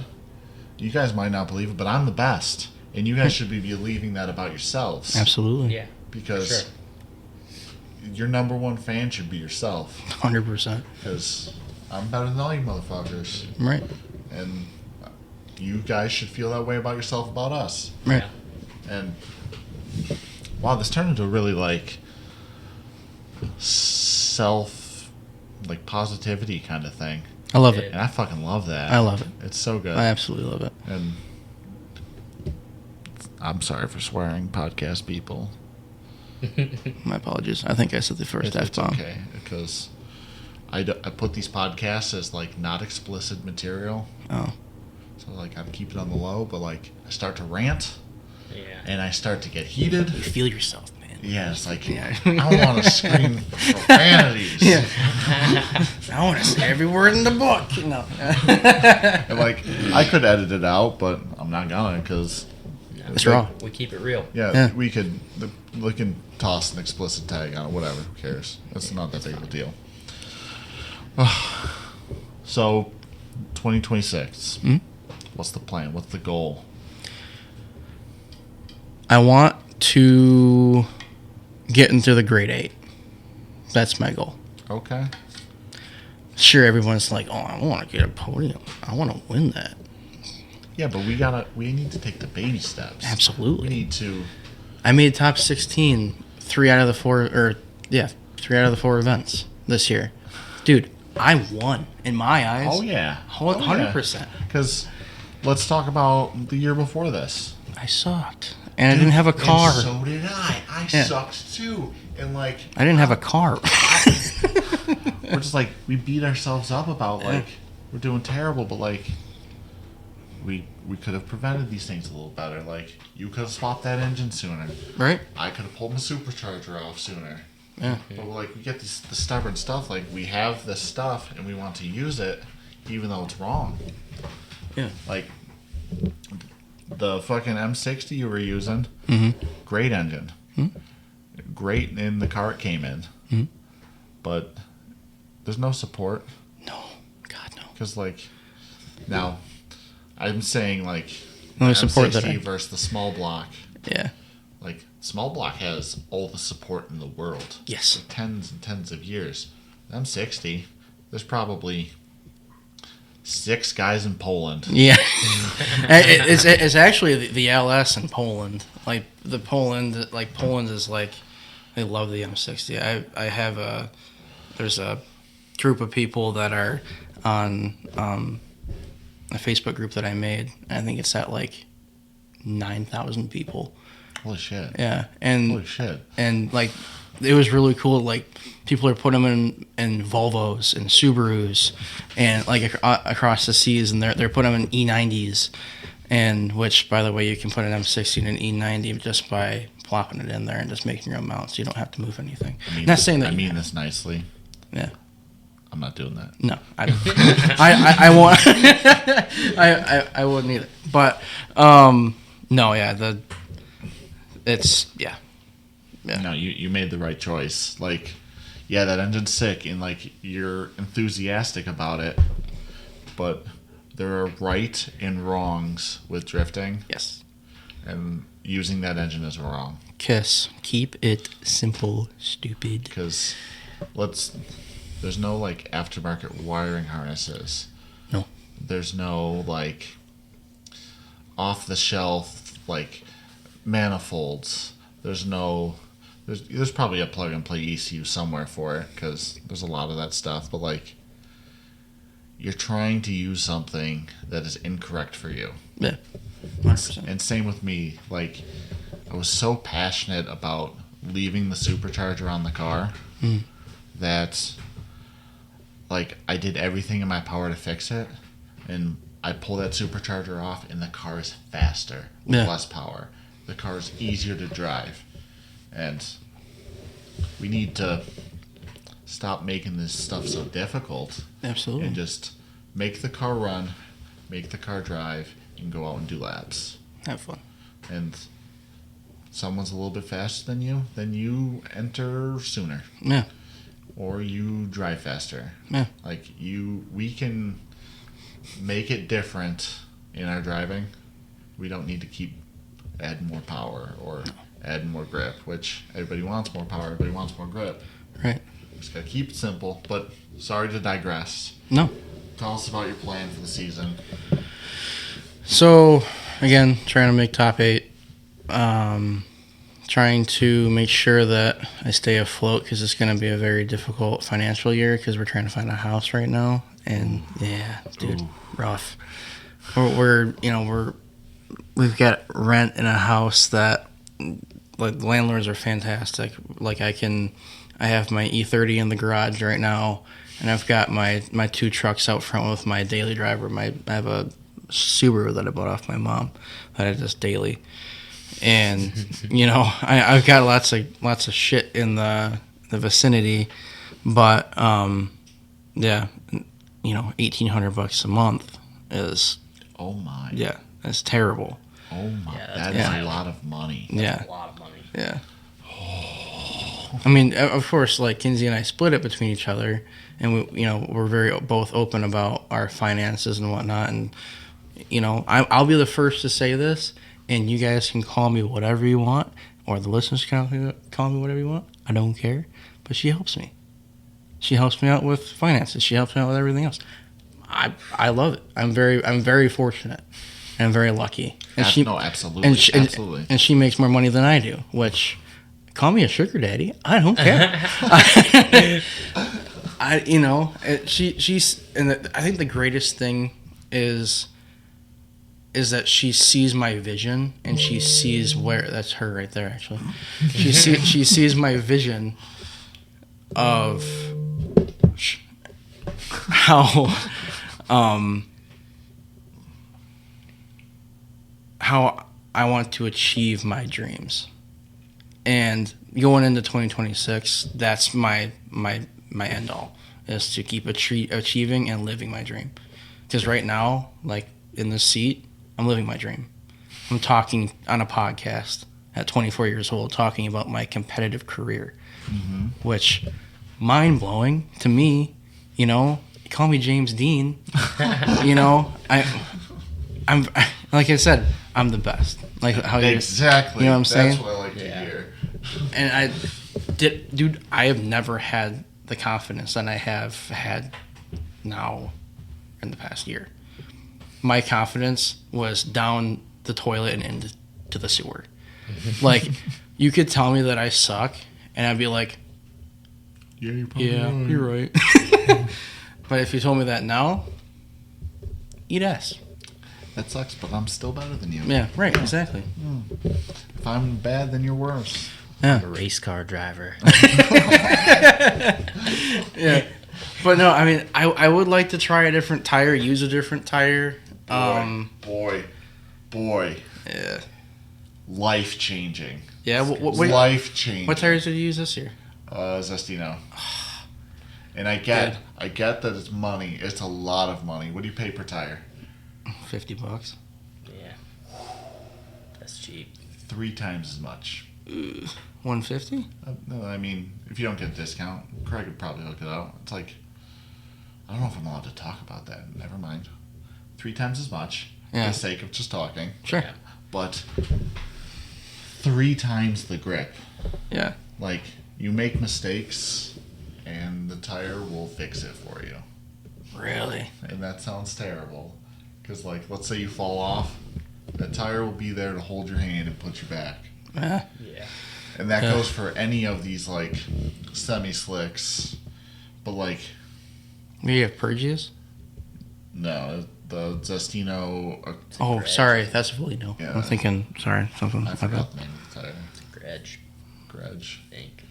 You guys might not believe it, but I'm the best. And you guys should be believing that about yourselves. Absolutely. Yeah. Because Sure. your number one fan should be yourself. 100%. Because I'm better than all you motherfuckers. Right. And you guys should feel that way about yourself, about us. Right. Yeah. And wow, this turned into a really, like, self like positivity kind of thing. I love it. And I fucking love that. I love it. It's so good. I absolutely love it. And I'm sorry for swearing, podcast people. My apologies. I think I said the first It's F-bomb. okay, because I put these podcasts as like not explicit material. Oh. So like I'm keeping it on the low, but like I start to rant Yeah. and I start to get heated. You feel yourself, man. Yeah, it's like Yeah. I want to scream profanities. Yeah. I want to say every word in the book. No. And like I could edit it out, but I'm not gonna because It's raw. We keep it real. yeah, we can toss an explicit tag on it. Whatever, who cares? It's not that big of a deal. So, 2026. What's the plan? What's the goal? I want to get into the grade 8. That's my goal. Okay. Sure, everyone's like, oh, I want to get a podium. I want to win that. Yeah, but we need to take the baby steps. Absolutely. We need to. I made top 16 3 out of the 4 events this year. Dude, I won in my eyes. Oh yeah. 100%. Because let's talk about the year before this. I sucked. And I didn't have a car. And so did I. I sucked too. And like I didn't have a car. we're just like we beat ourselves up about like we're doing terrible, but like we could have prevented these things a little better. Like you could have swapped that engine sooner. Right? I could have pulled my supercharger off sooner. Yeah. But like we get the stubborn stuff. Like we have this stuff and we want to use it, even though it's wrong. Yeah. Like the fucking M60 you were using, great engine, great in the car it came in, but there's no support. No. God, no. Because like now, I'm saying like No support that M60 versus the small block. Yeah. Like small block has all the support in the world. Yes. For tens and tens of years. M60, there's probably 6 guys in Poland. Yeah. it's actually the LS in Poland. Like Poland is like they love the M60. I have there's a group of people that are on a Facebook group that I made. I think it's at like 9,000 people. Holy shit. Yeah, and Holy shit. and like it was really cool. Like people are putting them in Volvos and Subarus, and like across the seas, and they're putting them in E90s, and which by the way you can put an M60 in an E90 just by plopping it in there and just making your own mounts. You don't have to move anything. Not saying that. I mean this nicely. Yeah. I'm not doing that. No, I don't. I want. I wouldn't either. But no, yeah, it's yeah. No, you made the right choice. Like, yeah, that engine's sick, and like you're enthusiastic about it, but there are right and wrongs with drifting. Yes. And using that engine is wrong. Kiss. Keep it simple, stupid. Because there's no like aftermarket wiring harnesses. No. There's no like off the shelf like manifolds. There's probably a plug and play ECU somewhere for it because there's a lot of that stuff. But like you're trying to use something that is incorrect for you. Yeah. 100%. And same with me. Like I was so passionate about leaving the supercharger on the car that like I did everything in my power to fix it, and I pull that supercharger off and the car is faster with less power. The car is easier to drive, and we need to stop making this stuff so difficult. Absolutely. And just make the car run, make the car drive, and go out and do laps. Have fun. And someone's a little bit faster than you enter sooner. Yeah. Or you drive faster. Yeah. Like we can make it different in our driving. We don't need to keep adding more power or adding more grip, which everybody wants more power, everybody wants more grip. Right. Just gotta keep it simple, but sorry to digress. No. Tell us about your plan for the season. So, again, trying to make top 8. trying to make sure that I stay afloat because it's going to be a very difficult financial year because we're trying to find a house right now. And yeah, dude, rough. We've got rent in a house that, like, the landlords are fantastic. Like, I have my E30 in the garage right now, and I've got my 2 trucks out front with my daily driver. I have a Subaru that I bought off my mom that I just daily, and I've got lots of shit in the vicinity, but yeah, $1,800 a month is, oh my, yeah, that's terrible. oh my, Yeah, that's yeah. a lot of money. Yeah, A lot of money. yeah. I mean, of course, like, Kinsey and I split it between each other, and we're very both open about our finances and whatnot. And I'll be the first to say this, and you guys can call me whatever you want, or the listeners can call me whatever you want. I don't care, but she helps me. She helps me out with finances. She helps me out with everything else. I love it. I'm very fortunate. And I'm very lucky. And Absolutely, absolutely. And she makes more money than I do, which, call me a sugar daddy. I don't care. She's, and I think the greatest thing is that she sees my vision, and she sees where, that's her right there, actually. She sees my vision of how I want to achieve my dreams. And going into 2026, that's my end all, is to keep achieving and living my dream. Because right now, like, in this seat, I'm living my dream. I'm talking on a podcast at 24 years old, talking about my competitive career, which, mind-blowing to me. Call me James Dean. I'm like I said, I'm the best. Like, how Exactly. You know what I'm saying? That's what I like to hear. And dude, I have never had the confidence that I have had now in the past year. My confidence was down the toilet and into the sewer. Like, you could tell me that I suck, and I'd be like, Yeah, you're probably yeah, right. you're right. But if you told me that now, eat ass. That sucks, but I'm still better than you. Yeah, right, exactly. If I'm bad, then you're worse. Yeah. A race car driver. Yeah. But no, I mean, I would like to try a different tire, use a different tire. Boy. Yeah. Life changing. Yeah, Life changing. what tires did you use this year? Zestino. And I get that it's money. It's a lot of money. What do you pay per tire? $50. Yeah. That's cheap. 3 times as much. $150? No, I mean, if you don't get a discount, Craig could probably hook it out. It's like, I don't know if I'm allowed to talk about that. Never mind. 3 times as much, for Yeah. the sake of just talking. Sure. Yeah. But 3 times the grip. Yeah. Like, you make mistakes, and the tire will fix it for you. Really? And that sounds terrible. Because, like, let's say you fall off, that tire will be there to hold your hand and put you back. Yeah. Yeah. And that goes for any of these, like, semi-slicks. But, like, You have Purgias? no, the Zestino... Oh, sorry. That's fully no. Yeah. I'm thinking, sorry, something. I forgot the name of the tire. Grudge, Grudge. I think.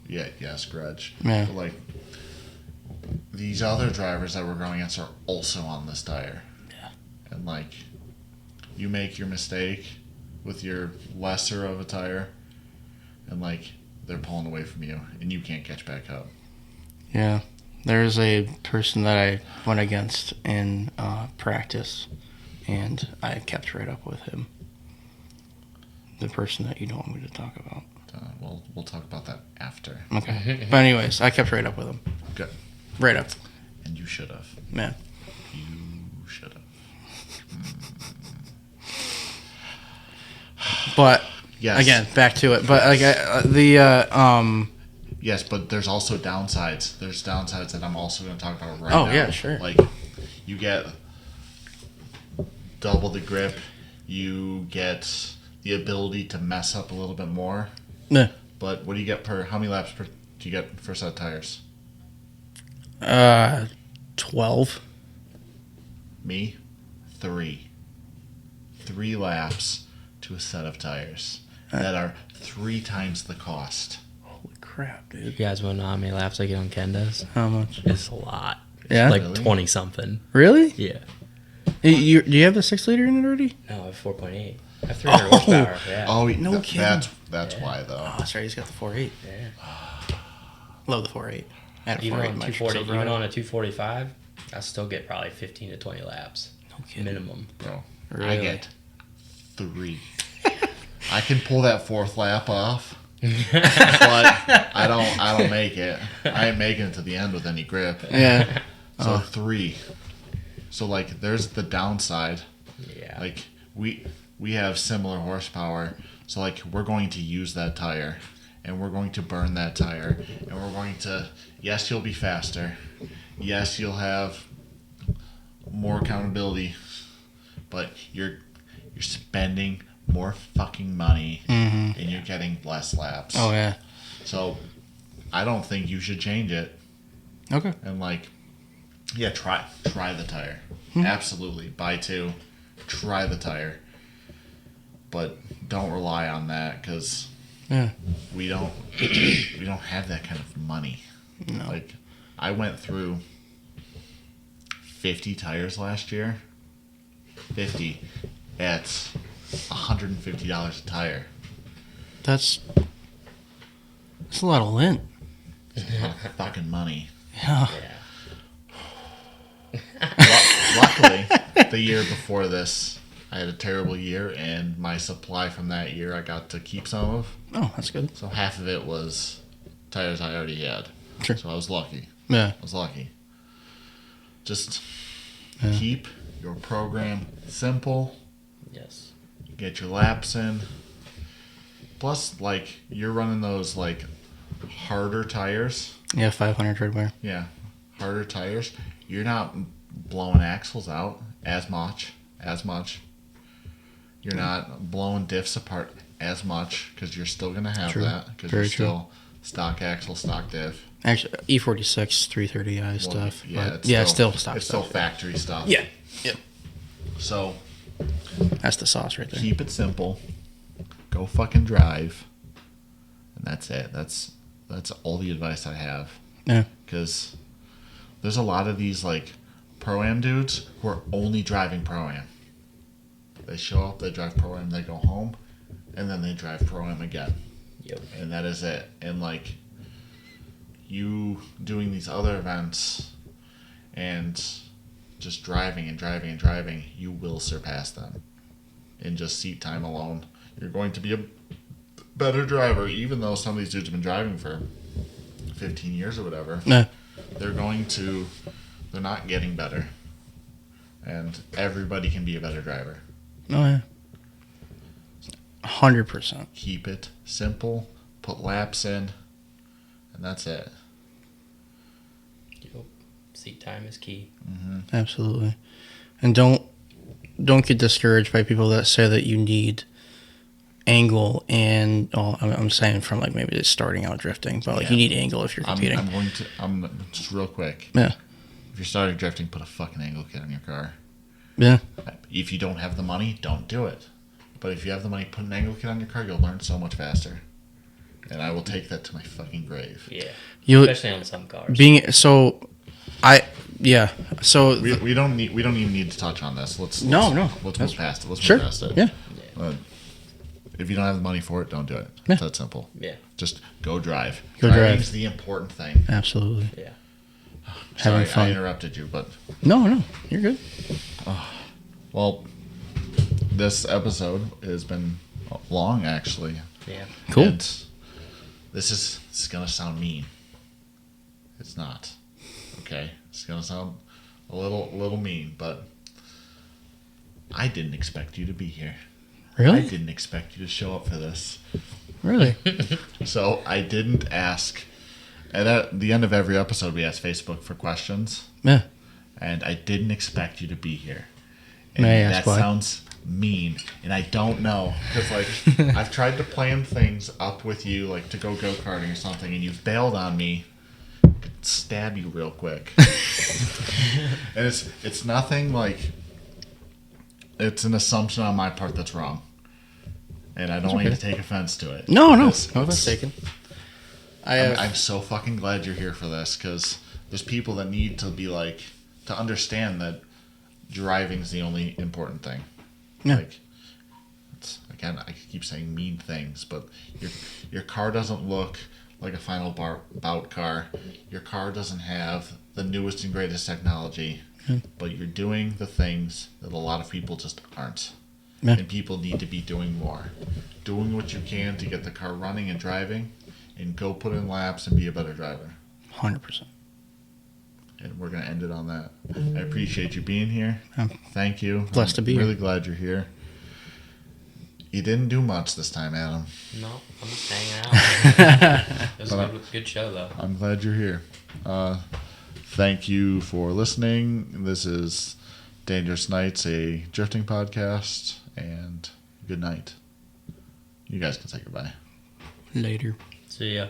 Yeah, yes, Grudge. Yeah. But, like, these other drivers that we're going against are also on this tire. Yeah. And, like, you make your mistake with your lesser of a tire, and, like, they're pulling away from you, and you can't catch back up. Yeah. There's a person that I went against in practice, and I kept right up with him. The person that you don't want me to talk about. We'll talk about that after. Okay. But anyways, I kept right up with him. Good. Right up. And you should have. Man. You should have. But Yes. again, back to it. But Yes, but there's also downsides. There's downsides that I'm also going to talk about right now. Oh, yeah, sure. Like, you get double the grip. You get the ability to mess up a little bit more. Yeah. But what do you get how many laps do you get for a set of tires? 12. Me, 3. 3 laps to a set of tires that are 3 times the cost. Holy crap, You dude. guys want to know how many laps I get on Kenda's? How much? It's a lot. Yeah? Like Really? 20 something. Really? Yeah. Do you have the 6-liter in it already? No, I have 4.8. I have 300 horsepower. Yeah. Oh, No kidding. That's why though. Oh, that's right. He's got the 4.8. Yeah. Love the 4.8. I had a Even 4.8 on in my 240, Silverado. even on a 245, I still get probably 15 to 20 laps. No kidding. Minimum. Bro, I Really? get 3. I can pull that 4th lap off, but I don't make it. I ain't making it to the end with any grip. Yeah. So 3. So like, there's the downside. Yeah. Like we have similar horsepower, so like we're going to use that tire, and we're going to burn that tire, and we're going to. Yes, you'll be faster. Yes, you'll have more accountability, but you're spending more fucking money, and you're getting less laps. Oh, yeah. So I don't think you should change it. Okay. And like, yeah, try the tire. Absolutely, buy 2, try the tire. But don't rely on that because Yeah. we don't have that kind of money. No. Like, I went through 50 tires last year. 50 at $150 a tire. That's a lot of lint. It's a lot of fucking money. Yeah. Luckily, the year before this, I had a terrible year, and my supply from that year I got to keep some of. Oh, that's good. So half of it was tires I already had. Sure. So I was lucky. Yeah. I was lucky. Just keep your program simple. Yes. Get your laps in. Plus, like, you're running those, like, harder tires. Yeah, 500 tread wear. Yeah, harder tires. You're not blowing axles out as much. You're not blowing diffs apart as much because you're still going to have True. that because Very you're true. still stock axle, stock diff. Actually, E46, 330i stuff. Yeah, but yeah, still stock it's stuff. still factory stuff. Yeah. Yep. So That's the sauce right there. keep it simple. Go fucking drive, and that's it. That's all the advice I have. Yeah. Because there's a lot of these like pro-am dudes who are only driving pro-am. They show up, they drive pro-am, they go home, and then they drive pro-am again. Yep. And that is it. And like you doing these other events and just driving and driving and driving, you will surpass them in just seat time alone. You're going to be a better driver, even though some of these dudes have been driving for 15 years or whatever. Yeah. They're not getting better. And everybody can be a better driver. Oh, yeah. 100%. Keep it simple, put laps in, and that's it. Yep. Seat time is key. Absolutely. And don't get discouraged by people that say that you need angle and I'm saying from like maybe just starting out drifting, but like Yeah. you need angle if you're competing. I'm just real quick. Yeah. If you're starting drifting, put a fucking angle kit on your car. Yeah. If you don't have the money, don't do it. But if you have the money, put an angle kit on your car, you'll learn so much faster. And I will take that to my fucking grave. Yeah. You Especially on some cars. so We don't even need to touch on this. Let's No. move past it. Let's Sure. move past it. Yeah. If you don't have the money for it, don't do it. Yeah. It's that simple. Yeah. Just go drive. Go Driving's drive. the important thing. Absolutely. Yeah. Having Sorry, fun. I interrupted you, but No, you're good. well, this episode has been long, actually. Yeah. Cool. And this is gonna sound mean. It's not. Okay, it's gonna sound a little mean, but I didn't expect you to be here. I Really? didn't expect you to show up for this. Really? So I didn't ask. And at the end of every episode, we ask Facebook for questions, Yeah. and I didn't expect you to be here. And May I ask that why? sounds mean, and I don't know, because like I've tried to plan things up with you, like to go karting or something, and you've bailed on me. Could stab you real quick. And it's nothing like. It's an assumption on my part that's wrong, and I don't want you to take offense to it. No, that's taken. I'm so fucking glad you're here for this, because there's people that need to be like to understand that driving's the only important thing. Yeah. Like, again, I keep saying mean things, but your car doesn't look like a final bout car. Your car doesn't have the newest and greatest technology, but you're doing the things that a lot of people just aren't. Yeah. And people need to be doing more. Doing what you can to get the car running and driving, and go put in laps and be a better driver. 100%. And we're going to end it on that. I appreciate you being here. Thank you. Blessed to be really here. glad you're here. You didn't do much this time, Adam. No, I'm just hanging out. It was a good show, though. I'm glad you're here. Thank you for listening. This is Dangerous Nights, a drifting podcast, and good night. You guys can say goodbye. Later. See ya.